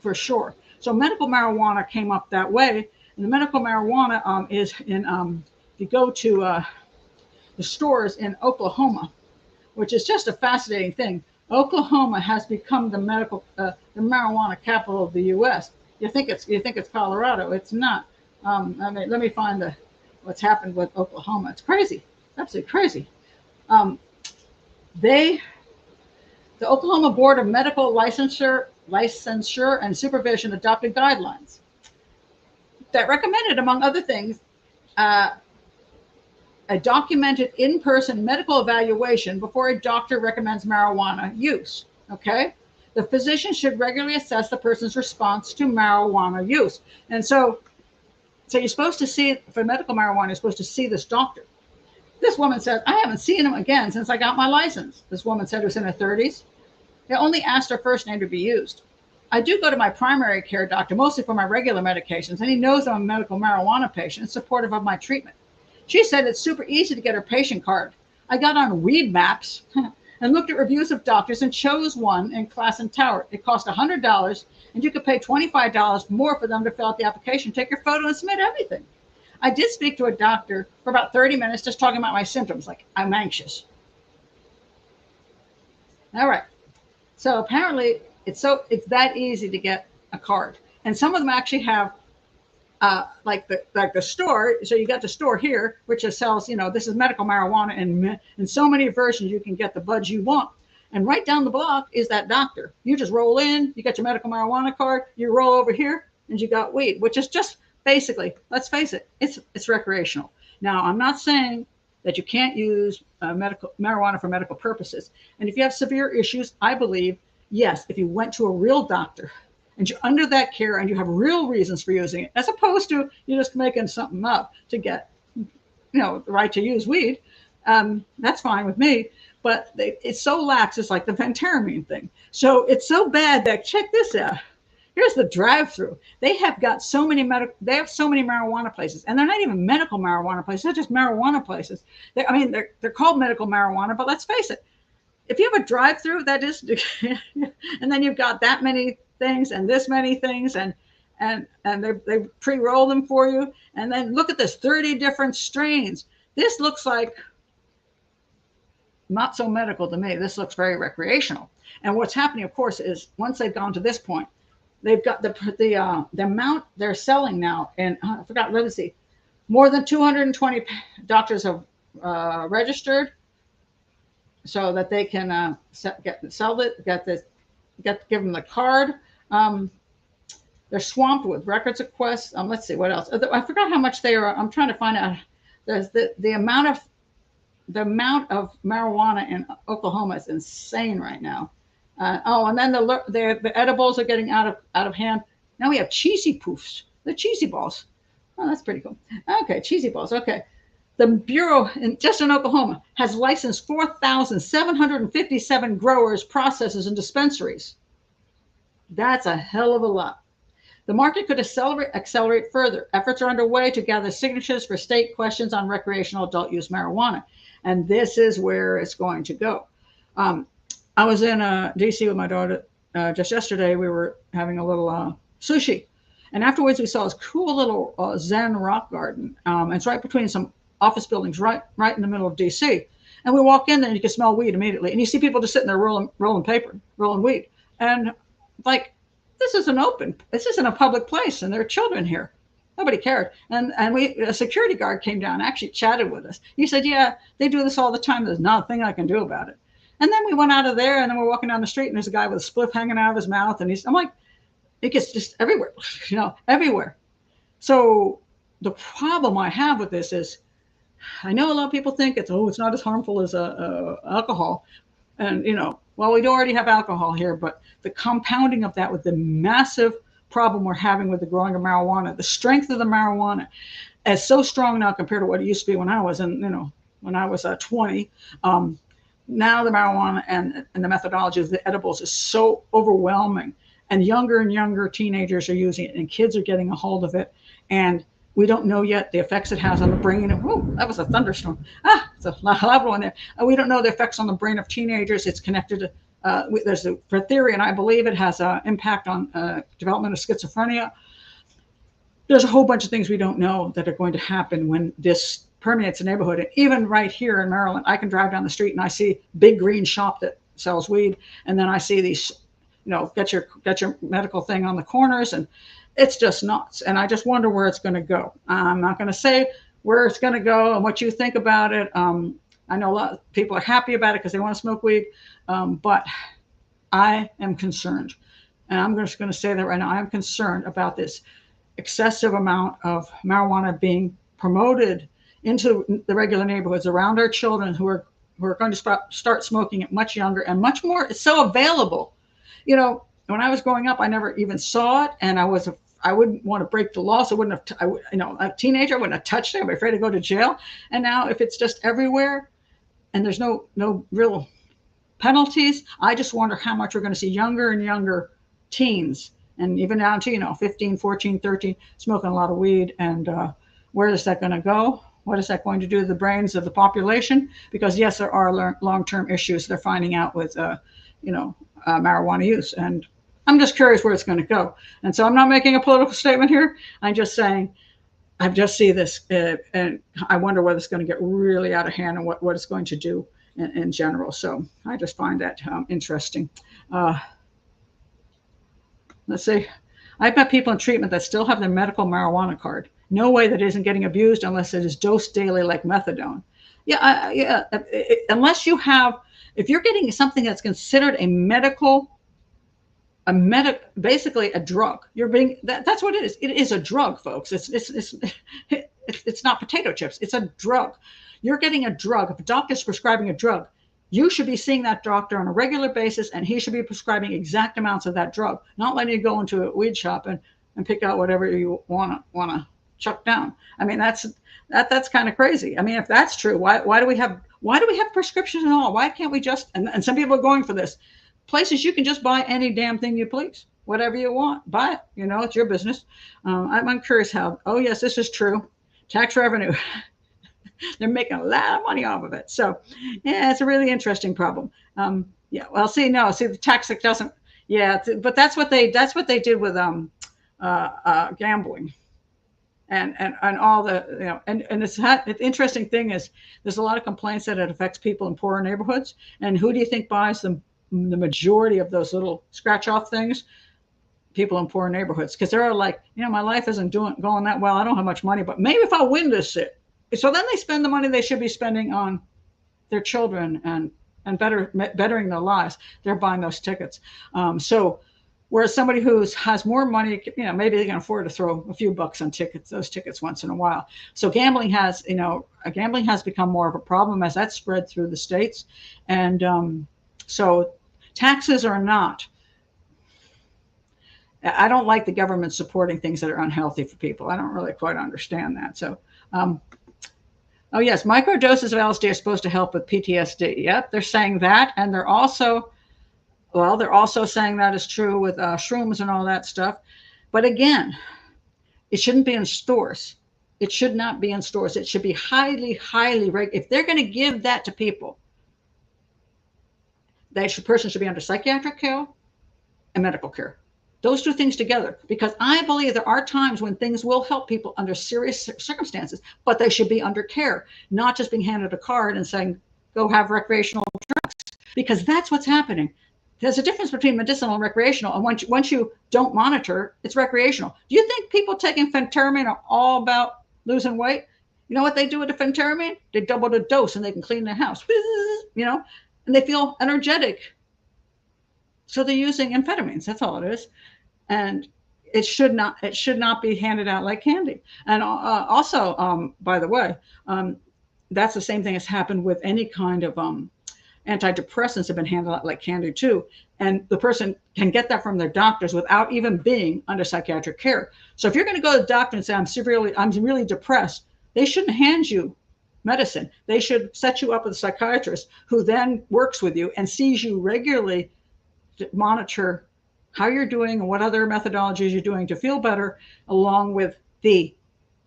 for sure. So medical marijuana came up that way. And the medical marijuana is in, if you go to the stores in Oklahoma, which is just a fascinating thing. Oklahoma has become the marijuana capital of the U.S. You think it's Colorado? It's not. Let me find what's happened with Oklahoma. It's crazy, absolutely crazy. The Oklahoma Board of Medical Licensure and Supervision adopted guidelines that recommended, among other things, a documented in-person medical evaluation before a doctor recommends marijuana use. Okay, the physician should regularly assess the person's response to marijuana use. And so you're supposed to see, for medical marijuana, you're supposed to see this doctor. This woman said, I haven't seen him again since I got my license. This woman said, it was in her 30s. They only asked her first name to be used. I do go to my primary care doctor, mostly for my regular medications, and he knows I'm a medical marijuana patient and supportive of my treatment. She said it's super easy to get her patient card. I got on Weed Maps and looked at reviews of doctors and chose one in Class and Tower. It cost $100, and you could pay $25 more for them to fill out the application, take your photo, and submit everything. I did speak to a doctor for about 30 minutes just talking about my symptoms, like I'm anxious. All right. So apparently it's that easy to get a card. And some of them actually have like the store. So you got the store here, which just sells, this is medical marijuana, and in so many versions you can get the buds you want. And right down the block is that doctor. You just roll in, you got your medical marijuana card, you roll over here, and you got weed, which is just basically, let's face it, it's recreational. Now, I'm not saying that you can't use medical marijuana for medical purposes. And if you have severe issues, I believe, yes, if you went to a real doctor and you're under that care and you have real reasons for using it, as opposed to you just making something up to get, the right to use weed, that's fine with me. But it's so lax. It's like the phentermine thing. So it's so bad that, check this out. Here's the drive-through. They have got so many so many marijuana places, and they're not even medical marijuana places. They're just marijuana places. They're called medical marijuana, but let's face it. If you have a drive-through, that is, and then you've got that many things and this many things, and they pre-roll them for you, and then look at this, 30 different strains. This looks like not so medical to me. This looks very recreational. And what's happening, of course, is once they've gone to this point, they've got the amount they're selling now, and I forgot. Let me see. More than 220 doctors have registered, so that they can sell it. Give them the card. They're swamped with records requests. Let's see what else. I forgot how much they are. I'm trying to find out. There's the amount of marijuana in Oklahoma is insane right now. And then the edibles are getting out of hand. Now we have cheesy poofs, the cheesy balls. Oh, that's pretty cool. Okay, cheesy balls. Okay. The Bureau, just in Oklahoma, has licensed 4,757 growers, processors, and dispensaries. That's a hell of a lot. The market could accelerate further. Efforts are underway to gather signatures for state questions on recreational adult use marijuana. And this is where it's going to go. I was in D.C. with my daughter just yesterday. We were having a little sushi. And afterwards, we saw this cool little Zen rock garden. It's right between some office buildings, right in the middle of D.C. And we walk in there and you can smell weed immediately. And you see people just sitting there rolling paper, rolling weed. And like, this isn't a public place, and there are children here. Nobody cared. And a security guard came down and actually chatted with us. He said, yeah, they do this all the time. There's not a thing I can do about it. And then we went out of there, and then we're walking down the street, and there's a guy with a spliff hanging out of his mouth. And I'm like, It gets just everywhere, everywhere. So the problem I have with this is, I know a lot of people think it's not as harmful as alcohol, and well, we already have alcohol here, but the compounding of that with the massive problem we're having with the growing of marijuana, the strength of the marijuana is so strong now compared to what it used to be when I was 20. Now the marijuana and the methodology of the edibles is so overwhelming, and younger teenagers are using it, and kids are getting a hold of it, and we don't know yet the effects it has on the brain. Whoa, that was a thunderstorm. It's a loud one there. We don't know the effects on the brain of teenagers. It's connected to, there's a theory, and I believe it has an impact on development of schizophrenia. There's a whole bunch of things we don't know that are going to happen when this permeates the neighborhood. And even right here in Maryland, I can drive down the street and I see big green shop that sells weed, and then I see these, get your medical thing on the corners, and it's just nuts. And I just wonder where it's going to go. I'm not going to say where it's going to go and what you think about it. I know a lot of people are happy about it because they want to smoke weed, but I am concerned. And I'm just going to say that right now. I'm concerned about this excessive amount of marijuana being promoted into the regular neighborhoods around our children who are going to start smoking it much younger and much more. It's so available. When I was growing up, I never even saw it, and I wouldn't want to break the law, so I wouldn't have. A teenager, I wouldn't have touched it. I'd be afraid to go to jail. And now, if it's just everywhere, and there's no real penalties, I just wonder how much we're going to see younger and younger teens, and even down to 15, 14, 13, smoking a lot of weed. And where is that going to go? What is that going to do to the brains of the population? Because yes, there are long-term issues they're finding out with marijuana use, and I'm just curious where it's going to go. And so I'm not making a political statement here. I'm just saying I just see this, and I wonder whether it's going to get really out of hand and what it's going to do in general. So I just find that interesting. Let's see. I've met people in treatment that still have their medical marijuana card. No way that isn't getting abused unless it is dosed daily like methadone. Unless you have, if you're getting something that's considered basically a drug, that's what it is. It is a drug, folks. It's not potato chips. It's a drug. You're getting a drug. If a doctor's prescribing a drug, you should be seeing that doctor on a regular basis, and he should be prescribing exact amounts of that drug, not letting you go into a weed shop and pick out whatever you want to chuck down. I mean, that's kind of crazy. I mean, if that's true, why do we have prescriptions at all? Why can't we just, and some people are going for this, places you can just buy any damn thing you please, whatever you want, buy it. It's your business. I'm curious how, oh yes, this is true. Tax revenue. They're making a lot of money off of it. So yeah, it's a really interesting problem. The tax doesn't, but that's what they did with gambling. And all the, and the interesting thing is there's a lot of complaints that it affects people in poorer neighborhoods. And who do you think buys the majority of those little scratch off things? People in poorer neighborhoods, because they're like, my life isn't going that well. I don't have much money, but maybe if I win this, so then they spend the money they should be spending on their children and bettering their lives. They're buying those tickets. So whereas somebody who has more money, maybe they can afford to throw a few bucks on those tickets once in a while. So gambling has become more of a problem as that's spread through the states. And so taxes are not, I don't like the government supporting things that are unhealthy for people. I don't really quite understand that. So, oh yes, microdoses of LSD are supposed to help with PTSD. Yep, they're saying that. And they're also saying that is true with shrooms and all that stuff. But again, it shouldn't be in stores. It should not be in stores. It should be highly, highly regulated. If they're going to give that to people, person should be under psychiatric care and medical care. Those two things together, because I believe there are times when things will help people under serious circumstances, but they should be under care, not just being handed a card and saying, go have recreational drugs, because that's what's happening. There's a difference between medicinal and recreational. And once you don't monitor, it's recreational. Do you think people taking phentermine are all about losing weight? You know what they do with the phentermine? They double the dose and they can clean their house, and they feel energetic. So they're using amphetamines. That's all it is. And it should not be handed out like candy. And also, by the way, that's the same thing has happened with any kind of antidepressants have been handed out like candy too. And the person can get that from their doctors without even being under psychiatric care. So if you're going to go to the doctor and say, I'm really depressed, they shouldn't hand you medicine. They should set you up with a psychiatrist who then works with you and sees you regularly to monitor how you're doing and what other methodologies you're doing to feel better, along with the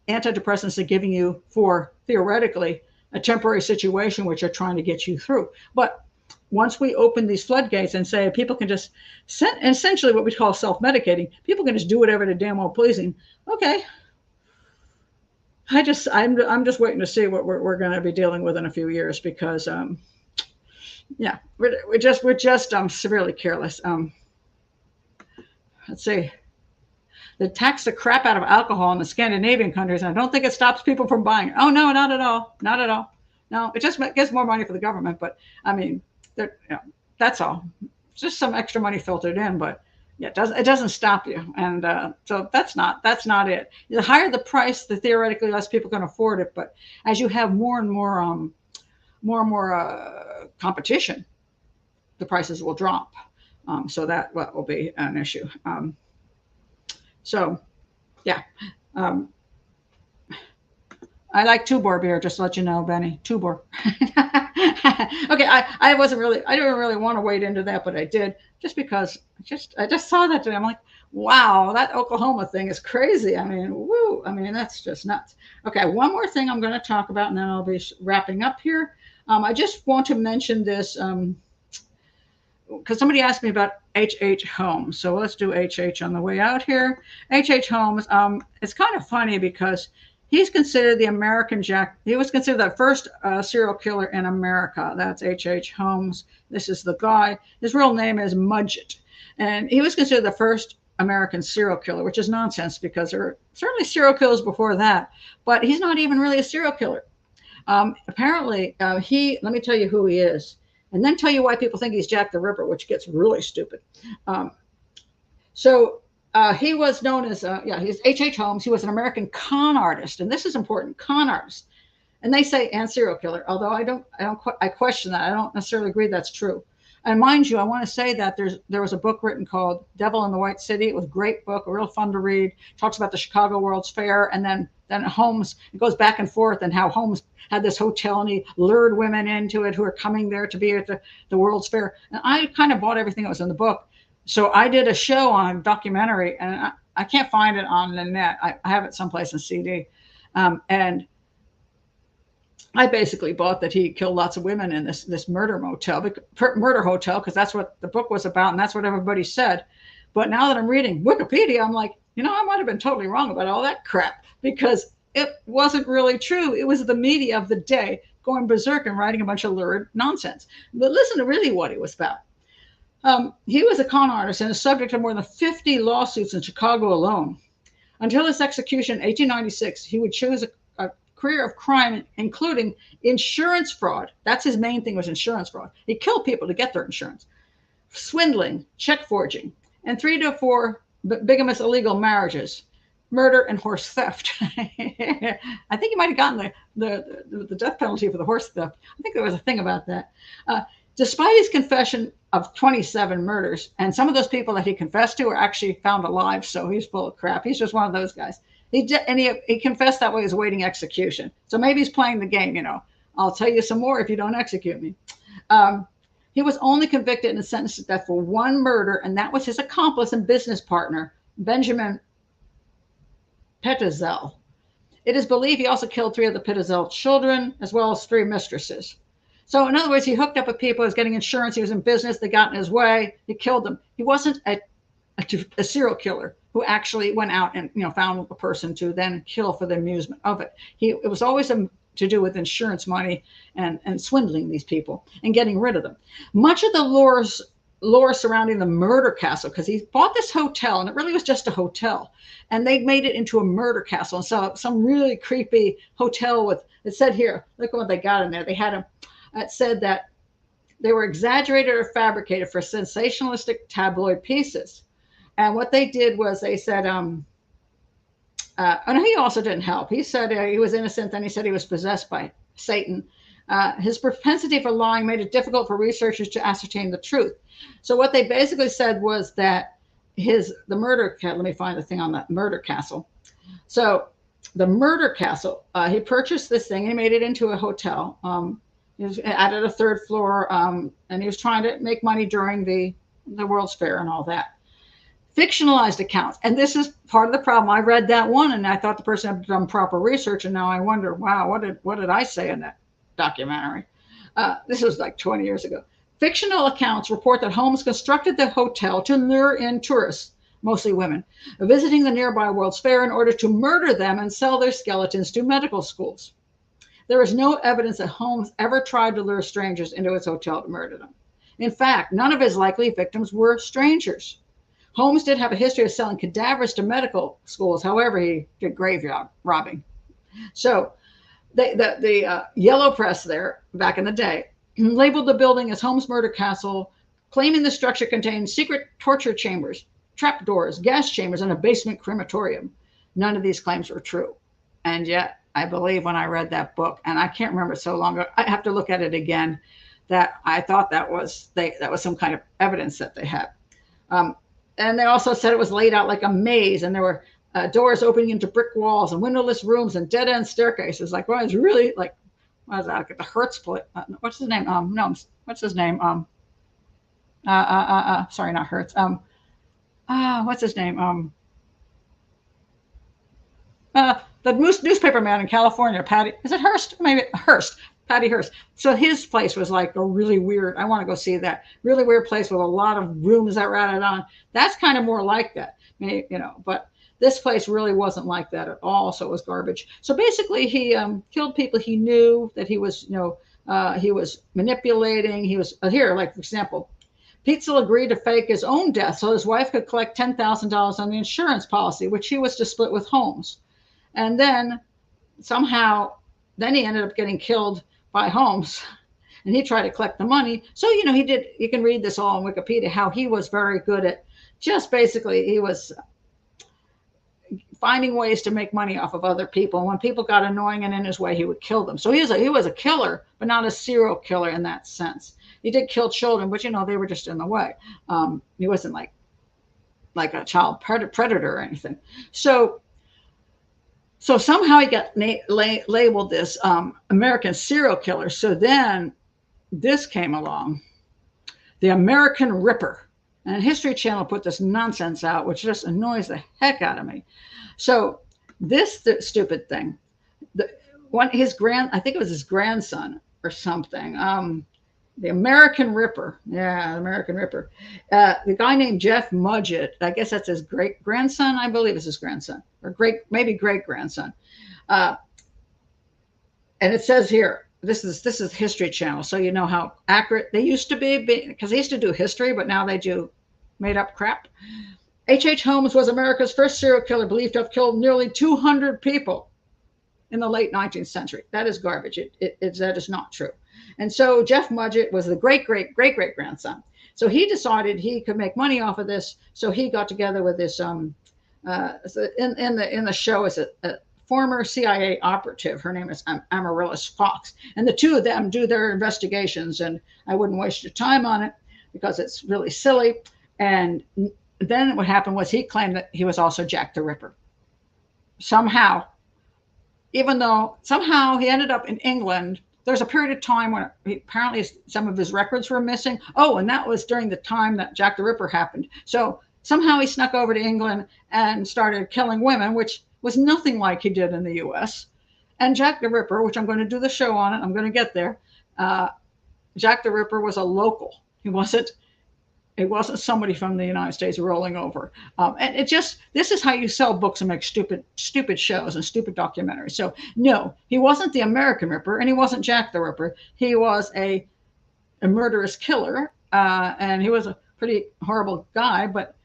antidepressants they're giving you for theoretically a temporary situation which are trying to get you through. But once we open these floodgates and say people can just essentially what we call self-medicating, people can just do whatever they're damn well pleasing. Okay. I'm just waiting to see what we're going to be dealing with in a few years, because yeah, we're just severely careless. Let's see. They tax the crap out of alcohol in the Scandinavian countries, and I don't think it stops people from buying it. Oh no, not at all, not at all. No, it just gets more money for the government, but I mean, that's all. It's just some extra money filtered in, but yeah, it doesn't stop you, and so that's not it. The higher the price, the theoretically less people can afford it. But as you have more and more competition, the prices will drop. So that will be an issue. So, yeah. I like Tuborg beer, just to let you know, Benny. Tuborg. Okay, I didn't really want to wade into that, but I did, just because I just saw that today. I'm like, wow, that Oklahoma thing is crazy. I mean, woo. I mean, that's just nuts. Okay, one more thing I'm going to talk about, and then I'll be wrapping up here. I just want to mention this because somebody asked me about HH Holmes. So let's do HH on the way out here. HH Holmes, it's kind of funny because he's considered the American Jack. He was considered the first serial killer in America. That's HH Holmes. This is the guy. His real name is Mudgett. And he was considered the first American serial killer, which is nonsense because there were certainly serial killers before that. But he's not even really a serial killer. Apparently, let me tell you who he is, and then tell you why people think he's Jack the Ripper, which gets really stupid. He was known as, he's H.H. Holmes. He was an American con artist, and this is important, con artist. And they say, and serial killer, although I question that. I don't necessarily agree that's true. And mind you, I want to say that there was a book written called Devil in the White City. It was a great book, real fun to read. It talks about the Chicago World's Fair, and then Holmes, it goes back and forth, and how Holmes had this hotel and he lured women into it who are coming there to be at the World's Fair. And I kind of bought everything that was in the book. So I did a show on a documentary, and I can't find it on the net. I have it someplace in CD. And I basically bought that he killed lots of women in this murder hotel, because that's what the book was about, and that's what everybody said. But now that I'm reading Wikipedia, I'm like, I might have been totally wrong about all that crap, because it wasn't really true. It was the media of the day going berserk and writing a bunch of lurid nonsense. But listen to really what he was about. He was a con artist and a subject of more than 50 lawsuits in Chicago alone. Until his execution in 1896, he would choose a career of crime, including insurance fraud. That's his main thing, was insurance fraud. He killed people to get their insurance, swindling, check forging, and 3 to 4 bigamous illegal marriages, murder, and horse theft. I think he might have gotten the death penalty for the horse theft. I think there was a thing about that. Despite his confession of 27 murders, and some of those people that he confessed to were actually found alive, so he's full of crap. He's just one of those guys. He confessed that way he's awaiting execution. So maybe he's playing the game, I'll tell you some more if you don't execute me. He was only convicted and sentenced to death for one murder, and that was his accomplice and business partner, Benjamin Pettezel. It is believed he also killed 3 of the Pettezel children, as well as 3 mistresses. So in other words, he hooked up with people, he was getting insurance, he was in business, they got in his way, he killed them. He wasn't a serial killer who actually went out and found a person to then kill for the amusement of it. It was always to do with insurance money and swindling these people and getting rid of them. Much of the lore surrounding the murder castle, because he bought this hotel and it really was just a hotel, and they made it into a murder castle. And so some really creepy hotel it said here, look at what they got in there. They had it said that they were exaggerated or fabricated for sensationalistic tabloid pieces. And what they did was they said, and he also didn't help. He said he was innocent, then he said he was possessed by Satan. His propensity for lying made it difficult for researchers to ascertain the truth. So what they basically said was that the murder, let me find the thing on that murder castle. So the murder castle, he purchased this thing, he made it into a hotel. He was added a third floor, and he was trying to make money during the World's Fair and all that. Fictionalized accounts. And this is part of the problem. I read that one and I thought the person had done proper research, and now I wonder, wow, what did I say in that documentary? This was like 20 years ago. Fictional accounts report that Holmes constructed the hotel to lure in tourists, mostly women, visiting the nearby World's Fair in order to murder them and sell their skeletons to medical schools. There is no evidence that Holmes ever tried to lure strangers into his hotel to murder them. In fact, none of his likely victims were strangers. Holmes did have a history of selling cadavers to medical schools. However, he did graveyard robbing. So the yellow press there back in the day labeled the building as Holmes Murder Castle, claiming the structure contained secret torture chambers, trapdoors, gas chambers, and a basement crematorium. None of these claims were true. And yet, I believe when I read that book, and I can't remember so long ago, I have to look at it again, that I thought that was some kind of evidence that they had. And they also said it was laid out like a maze, and there were doors opening into brick walls and windowless rooms and dead-end staircases. Like, well, it's really like, what is that? Like the Hertz split. What's his name? No, what's his name? Sorry, not Hertz. What's his name? The newspaper man in California, Patty. Is it Hearst? Maybe Hearst. Patty Hearst. So his place was like a really weird, I want to go see that, really weird place with a lot of rooms that were added on. That's kind of more like that, but this place really wasn't like that at all. So it was garbage. So basically he killed people he knew that he was, he was manipulating. He was here, like, for example, Pietzel agreed to fake his own death so his wife could collect $10,000 on the insurance policy, which he was to split with Holmes. And then somehow, he ended up getting killed by Holmes, and he tried to collect the money. So, you can read this all on Wikipedia, how he was very good at just basically, he was finding ways to make money off of other people. And when people got annoying and in his way, he would kill them. So he was a killer, but not a serial killer in that sense. He did kill children, but, they were just in the way. He wasn't like a child predator or anything. So somehow he got labeled this American serial killer. So then this came along, the American Ripper. And History Channel put this nonsense out, which just annoys the heck out of me. So this stupid thing, I think it was his grandson or something, the American Ripper. Yeah, the American Ripper. The guy named Jeff Mudgett, I guess that's his great-grandson. I believe it's his grandson, or maybe great-grandson. And it says here, this is History Channel, so you know how accurate they used to be, because they used to do history, but now they do made-up crap. HH Holmes was America's first serial killer, believed to have killed nearly 200 people in the late 19th century. That is garbage. That is not true. And so Jeff Mudgett was the great-great-great-great-grandson. So he decided he could make money off of this. So he got together with this in the show is a former CIA operative. Her name is Amaryllis Fox. And the two of them do their investigations. And I wouldn't waste your time on it because it's really silly. And then what happened was he claimed that he was also Jack the Ripper. Somehow, even though somehow he ended up in England. There's a period of time when apparently some of his records were missing. Oh, and that was during the time that Jack the Ripper happened. So somehow he snuck over to England and started killing women, which was nothing like he did in the US. And Jack the Ripper, which I'm going to do the show on it, I'm going to get there. Jack the Ripper was a local. It wasn't somebody from the United States rolling over. And this is how you sell books and make stupid shows and stupid documentaries. So no, he wasn't the American Ripper, and he wasn't Jack the Ripper. He was a murderous killer, and he was a pretty horrible guy, but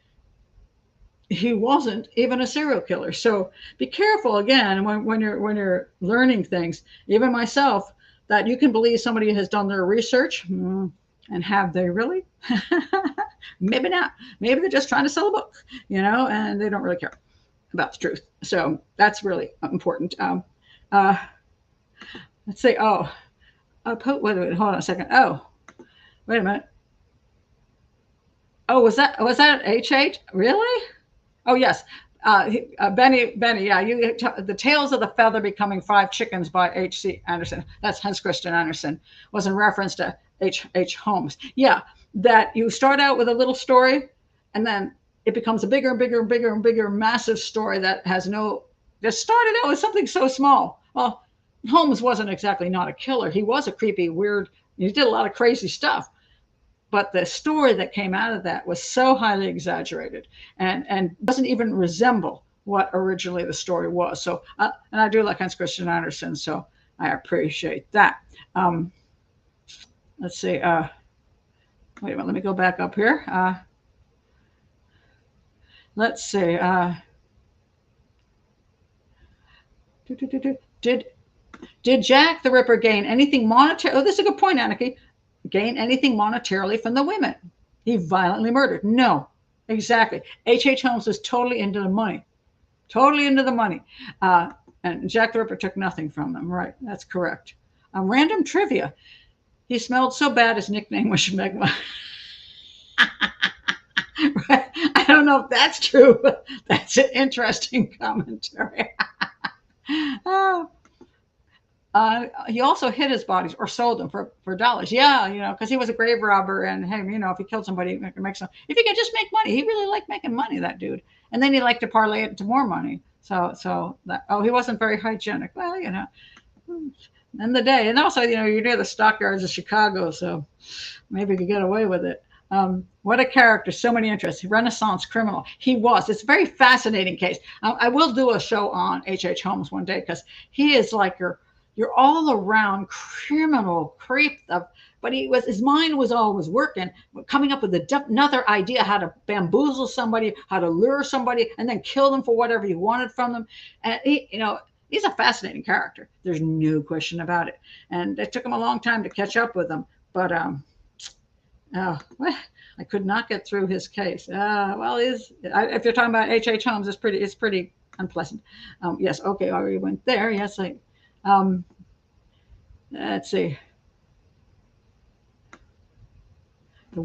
he wasn't even a serial killer. So be careful again when you're learning things, even myself, that you can believe somebody has done their research. And have they really? Maybe not. Maybe they're just trying to sell a book, and they don't really care about the truth. So that's really important. Let's see. Wait a minute. Hold on a second. Oh, wait a minute. Oh, was that HH? Really? Oh, yes. Benny, yeah, the Tales of the Feather Becoming Five Chickens by H.C. Andersen. That's Hans Christian Andersen. Was in reference to H.H. Holmes. Yeah, that you start out with a little story, and then it becomes a bigger and bigger and bigger and bigger, massive story that has no. That started out with something so small. Well, Holmes wasn't exactly not a killer. He was a creepy, weird. He did a lot of crazy stuff. But the story that came out of that was so highly exaggerated and doesn't even resemble what originally the story was. So, and I do like Hans Christian Andersen, so I appreciate that. Let's see. Wait a minute. Let me go back up here. Let's see. Did Jack the Ripper gain anything monetary? Oh, this is a good point, Anarchy. Gain anything monetarily from the women he violently murdered? No, exactly. H.H. Holmes was totally into the money. And Jack the Ripper took nothing from them. Right, that's correct. Random trivia. He smelled so bad his nickname was Schmegma. Right? I don't know if that's true, but that's an interesting commentary. Oh. He also hid his bodies or sold them for dollars. Yeah, because he was a grave robber, and hey, if he killed somebody, he can make some. If he could just make money, he really liked making money, that dude. And then he liked to parlay it into more money. So that he wasn't very hygienic. Well, in the day, and also you're near the stockyards of Chicago, so maybe you could get away with it. What a character, so many interests. Renaissance criminal. He was. It's a very fascinating case. I will do a show on H.H. Holmes one day because he is like your all around criminal creep but his mind was always working, coming up with another idea how to bamboozle somebody, how to lure somebody, and then kill them for whatever he wanted from them. And he's a fascinating character. There's no question about it. And it took him a long time to catch up with him, but I could not get through his case. If you're talking about H.H. Holmes, it's pretty unpleasant. Yes, okay, I already went there. Yes, let's see. The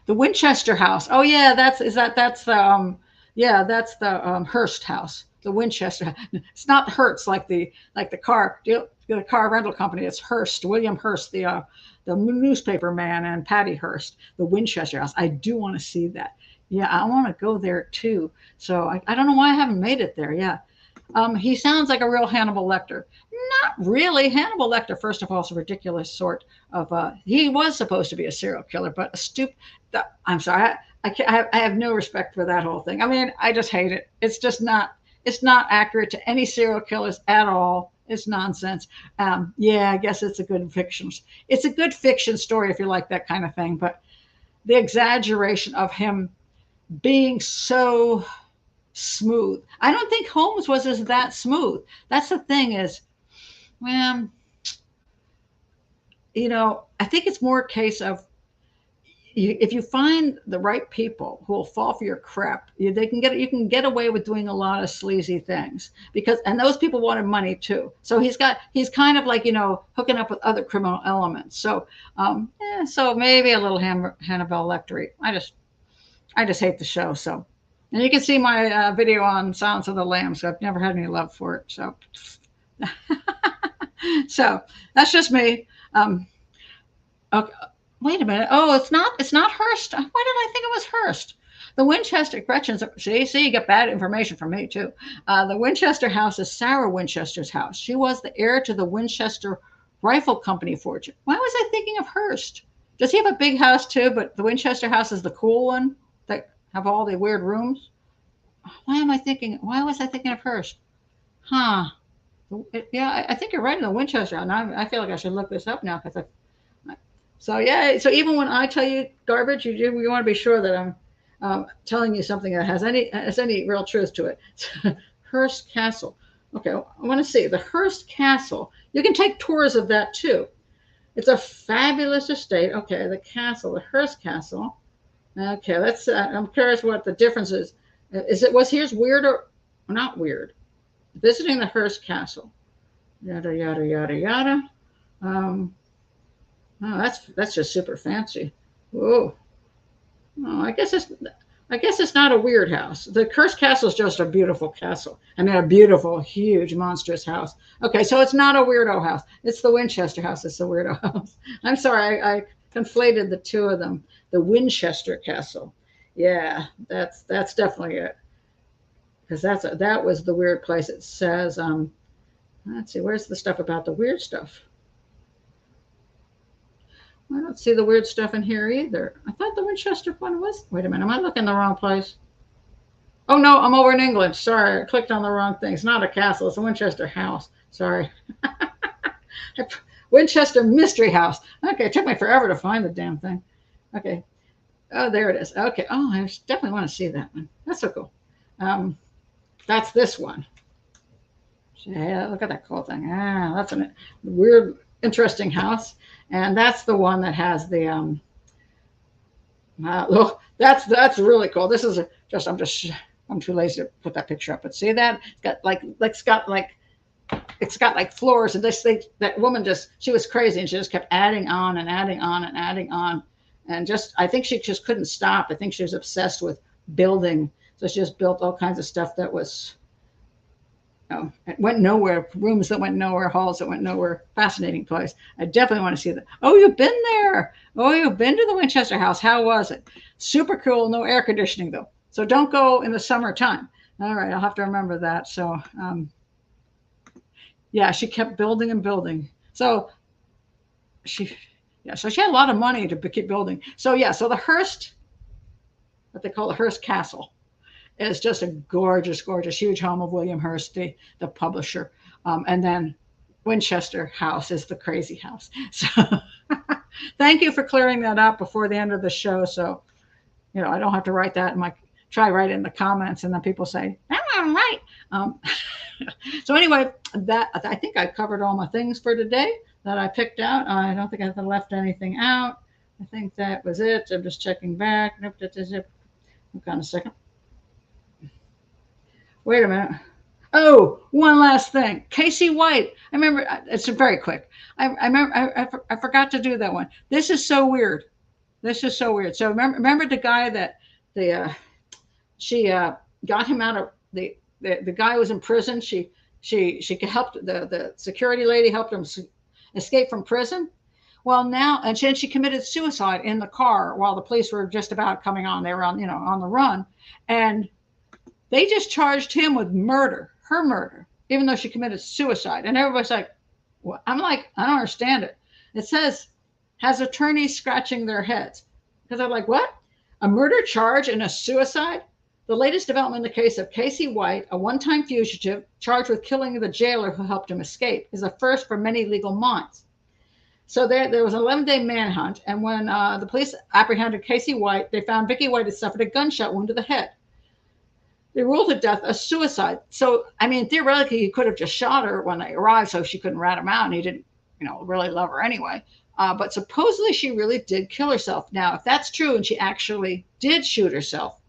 Winchester House. Oh yeah, that's the Hearst House. The Winchester. It's not Hertz like the car rental company. It's Hearst, William Hearst, the newspaper man, and Patty Hearst. The Winchester House. I do want to see that. Yeah, I want to go there too. So I don't know why I haven't made it there. Yeah. He sounds like a real Hannibal Lecter. Not really. Hannibal Lecter, first of all, is a ridiculous sort of. He was supposed to be a serial killer, but I'm sorry. I have no respect for that whole thing. I mean, I just hate it. It's just not. It's not accurate to any serial killers at all. It's nonsense. Yeah, I guess it's a good fiction. It's a good fiction story if you like that kind of thing. But the exaggeration of him being so smooth. I don't think Holmes was that smooth. That's the thing is, well, I think it's more a case of if you find the right people who will fall for your crap, you can get away with doing a lot of sleazy things and those people wanted money too. So he's kind of like, hooking up with other criminal elements. So, so maybe a little Hannibal Lecter. I just hate the show. So. And you can see my video on Silence of the Lambs. So I've never had any love for it. So, so that's just me. Okay. Wait a minute. Oh, it's not Hearst. Why did I think it was Hearst? The Winchester Gretchen's. See, you get bad information from me too. The Winchester house is Sarah Winchester's house. She was the heir to the Winchester Rifle Company fortune. Why was I thinking of Hearst? Does he have a big house too? But the Winchester house is the cool one that have all the weird rooms. Why was I thinking of Hearst? Huh. Yeah, I think you're right in the Winchester. And I feel like I should look this up now so even when I tell you garbage, you want to be sure that I'm telling you something that has any real truth to it. Hearst Castle. Okay, I want to see the Hearst Castle. You can take tours of that too. It's a fabulous estate. Okay, the Hearst Castle. Okay, let's. I'm curious what the difference is. Was here's weird or not weird? Visiting the Hearst Castle. Yada yada yada yada. Um, oh, that's just super fancy. Whoa. Oh, I guess it's not a weird house. The Hearst Castle is just a beautiful castle. I mean, a beautiful, huge, monstrous house. Okay, so it's not a weirdo house. It's the Winchester house. It's the weirdo house. I'm sorry, I conflated the two of them. The Winchester Castle. Yeah, that's definitely it. Because that was the weird place. It says, let's see, where's the stuff about the weird stuff? I don't see the weird stuff in here either. I thought the Winchester one was. Wait a minute, am I looking in the wrong place? Oh no, I'm over in England. Sorry, I clicked on the wrong thing. It's not a castle, it's a Winchester house. Sorry. Winchester Mystery House. Okay, it took me forever to find the damn thing. Okay. Oh, there it is. Okay. Oh, I definitely want to see that one. That's so cool. That's this one. Yeah, look at that cool thing. Ah, that's a weird, interesting house. And that's the one that has the look, that's really cool. This is I'm too lazy to put that picture up, but see that it's got like floors, and that woman she was crazy, and she just kept adding on and adding on and adding on, and I think she just couldn't stop. I think she was obsessed with building, so she just built all kinds of stuff that was. Oh, it went nowhere. Rooms that went nowhere, halls that went nowhere. Fascinating place. I definitely want to see that. Oh, you've been there. Oh, you've been to the Winchester House. How was it? Super cool. No air conditioning though, so don't go in the summertime. All right, I'll have to remember that. So, yeah, she kept building and building. So she had a lot of money to keep building. So yeah, so the Hearst, what they call the Hearst Castle, is just a gorgeous, gorgeous, huge home of William Hearst, the publisher. And then Winchester House is the crazy house. So thank you for clearing that up before the end of the show. So, I don't have to write that write it in the comments, and then people say, I'm right. So anyway, I think I covered all my things for today that I picked out. I don't think I've left anything out. I think that was it. I'm just checking back. Nope, hold on a second. Wait a minute. Oh, one last thing. Casey White. I remember, it's very quick. I remember, I forgot to do that one. This is so weird. So remember the guy that she got him out of the guy was in prison. She helped the security lady helped him escape from prison. Well, now, and she committed suicide in the car while the police were just about coming on. They were on the run, and they just charged him with her murder, even though she committed suicide. And everybody's like, well, I'm like, I don't understand it. It says, has attorneys scratching their heads. Because they're like, what? A murder charge and a suicide? The latest development in the case of Casey White, a one-time fugitive charged with killing the jailer who helped him escape, is a first for many legal minds. So there was an 11-day manhunt. And when the police apprehended Casey White, they found Vicky White had suffered a gunshot wound to the head. They ruled her death a suicide. So, I mean, theoretically, he could have just shot her when they arrived so she couldn't rat him out, and he didn't, really love her anyway. But supposedly she really did kill herself. Now, if that's true and she actually did shoot herself,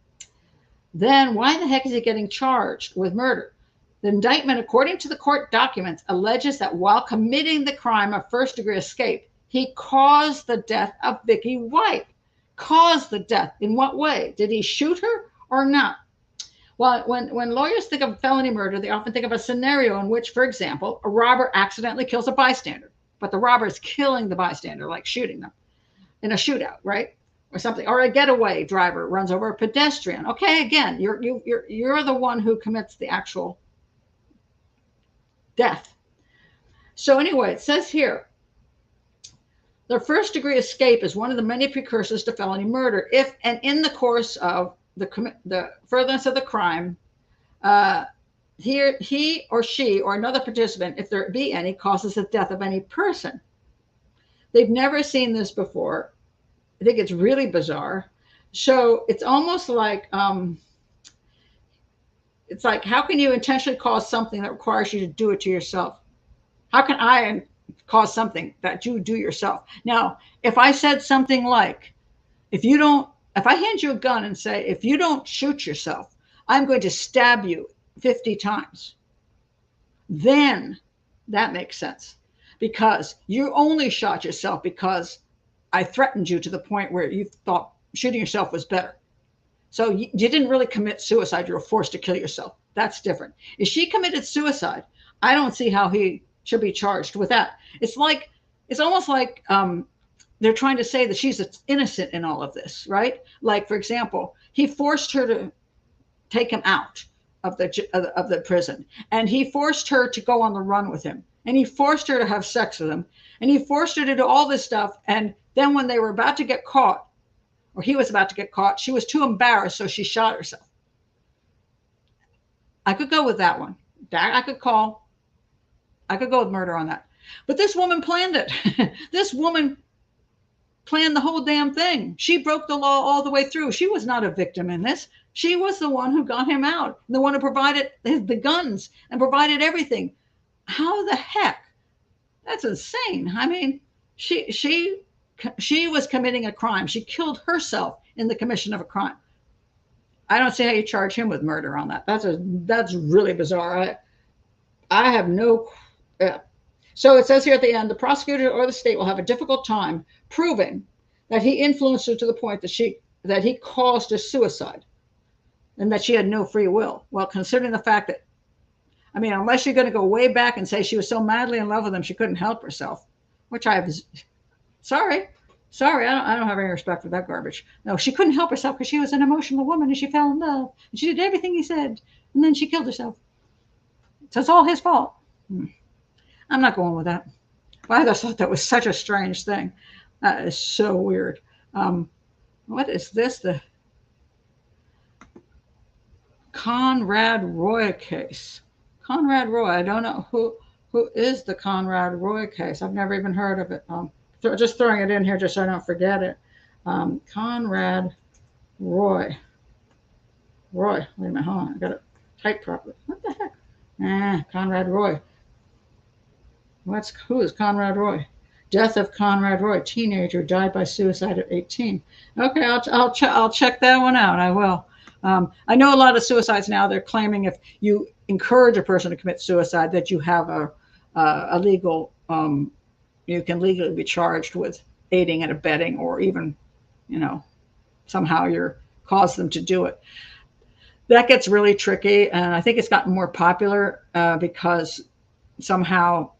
then why the heck is he getting charged with murder? The indictment, according to the court documents, alleges that while committing the crime of first-degree escape, he caused the death of Vicky White. Caused the death. In what way? Did he shoot her or not? Well, when lawyers think of felony murder, they often think of a scenario in which, for example, a robber accidentally kills a bystander, but the robber is killing the bystander, like shooting them in a shootout, right? Or something. Or a getaway driver runs over a pedestrian. Okay, again, you're the one who commits the actual death. So anyway, it says here, the first degree escape is one of the many precursors to felony murder. If and in the course of the furtherance of the crime, he or she or another participant, if there be any, causes the death of any person. They've never seen this before. I think it's really bizarre. So it's almost like, it's like, how can you intentionally cause something that requires you to do it to yourself? How can I cause something that you do yourself? Now, if I said something like, if you don't If I hand you a gun and say, if you don't shoot yourself, I'm going to stab you 50 times, then that makes sense, because you only shot yourself because I threatened you to the point where you thought shooting yourself was better. So you didn't really commit suicide. You were forced to kill yourself. That's different. If she committed suicide, I don't see how he should be charged with that. It's almost like they're trying to say that she's innocent in all of this, right? Like, for example, he forced her to take him out of the prison, and he forced her to go on the run with him, and he forced her to have sex with him, and he forced her to do all this stuff. And then when they were about to get caught, or he was about to get caught, she was too embarrassed, so she shot herself. I could go with that one. I could go with murder on that. But this woman planned it. This woman planned the whole damn thing. She broke the law all the way through. She was not a victim in this. She was the one who got him out, the one who provided the guns and provided everything. How the heck? That's insane. I mean, she was committing a crime. She killed herself in the commission of a crime. I don't see how you charge him with murder on that. That's really bizarre. I have no. So it says here at the end, the prosecutor or the state will have a difficult time proving that he influenced her to the point that he caused a suicide, and that she had no free will. Well, considering the fact that, I mean, unless you're going to go way back and say she was so madly in love with him she couldn't help herself, which I have. Sorry, I don't have any respect for that garbage. No, she couldn't help herself because she was an emotional woman and she fell in love and she did everything he said, and then she killed herself. So it's all his fault. I'm not going with that. Well, I just thought that was such a strange thing. That is so weird. What is this? The Conrad Roy case. Conrad Roy. I don't know who is the Conrad Roy case. I've never even heard of it. Just throwing it in here just so I don't forget it. Conrad Roy. Wait a minute, hold on. I got it typed properly. What the heck? Conrad Roy. Who is Conrad Roy? Death of Conrad Roy, teenager, died by suicide at 18. Okay, I'll check that one out. I will. I know a lot of suicides now. They're claiming if you encourage a person to commit suicide, that you have a legal. You can legally be charged with aiding and abetting, or even, somehow you're caused them to do it. That gets really tricky, and I think it's gotten more popular because somehow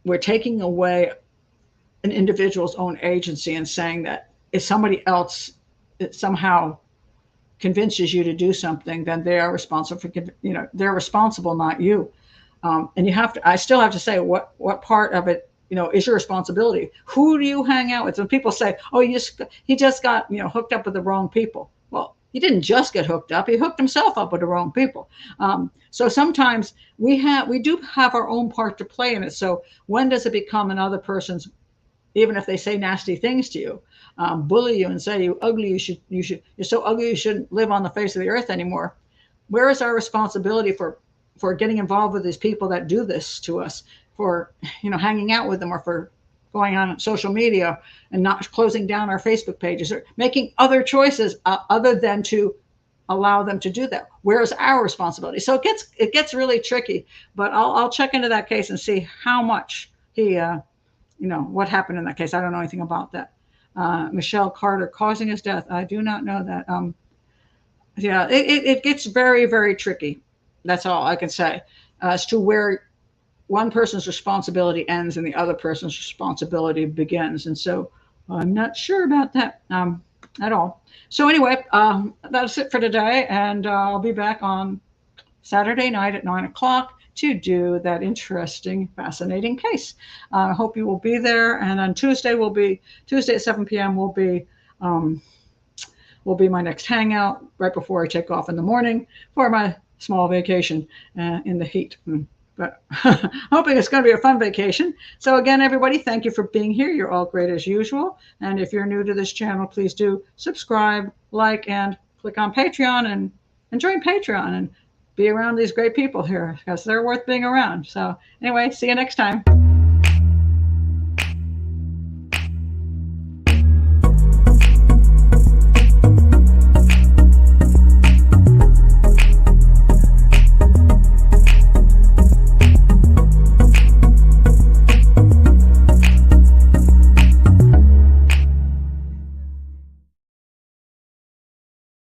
we're taking away an individual's own agency and saying that if somebody else somehow convinces you to do something, then they are responsible for, they're responsible, not you. And I still have to say what part of it, is your responsibility. Who do you hang out with? When people say, oh, he just got, hooked up with the wrong people. Well, he didn't just get hooked up. He hooked himself up with the wrong people. So sometimes we do have our own part to play in it. So when does it become another person's, even if they say nasty things to you, bully you and say you're ugly, you're so ugly you shouldn't live on the face of the earth anymore? Where is our responsibility for getting involved with these people that do this to us, for hanging out with them, or for going on social media and not closing down our Facebook pages, or making other choices other than to allow them to do that? Where is our responsibility? So it gets really tricky, but I'll check into that case and see how much he, what happened in that case. I don't know anything about that. Michelle Carter causing his death. I do not know that. It gets very, very tricky. That's all I can say as to where one person's responsibility ends and the other person's responsibility begins. And so I'm not sure about that at all. So anyway, that's it for today. And I'll be back on Saturday night at 9:00 to do that interesting, fascinating case. I hope you will be there. And on Tuesday at 7 p.m. will be my next hangout right before I take off in the morning for my small vacation in the heat. But hoping it's going to be a fun vacation. So again, everybody, thank you for being here. You're all great as usual. And if you're new to this channel, please do subscribe, like, and click on Patreon and join Patreon and be around these great people here, because they're worth being around. So anyway, see you next time.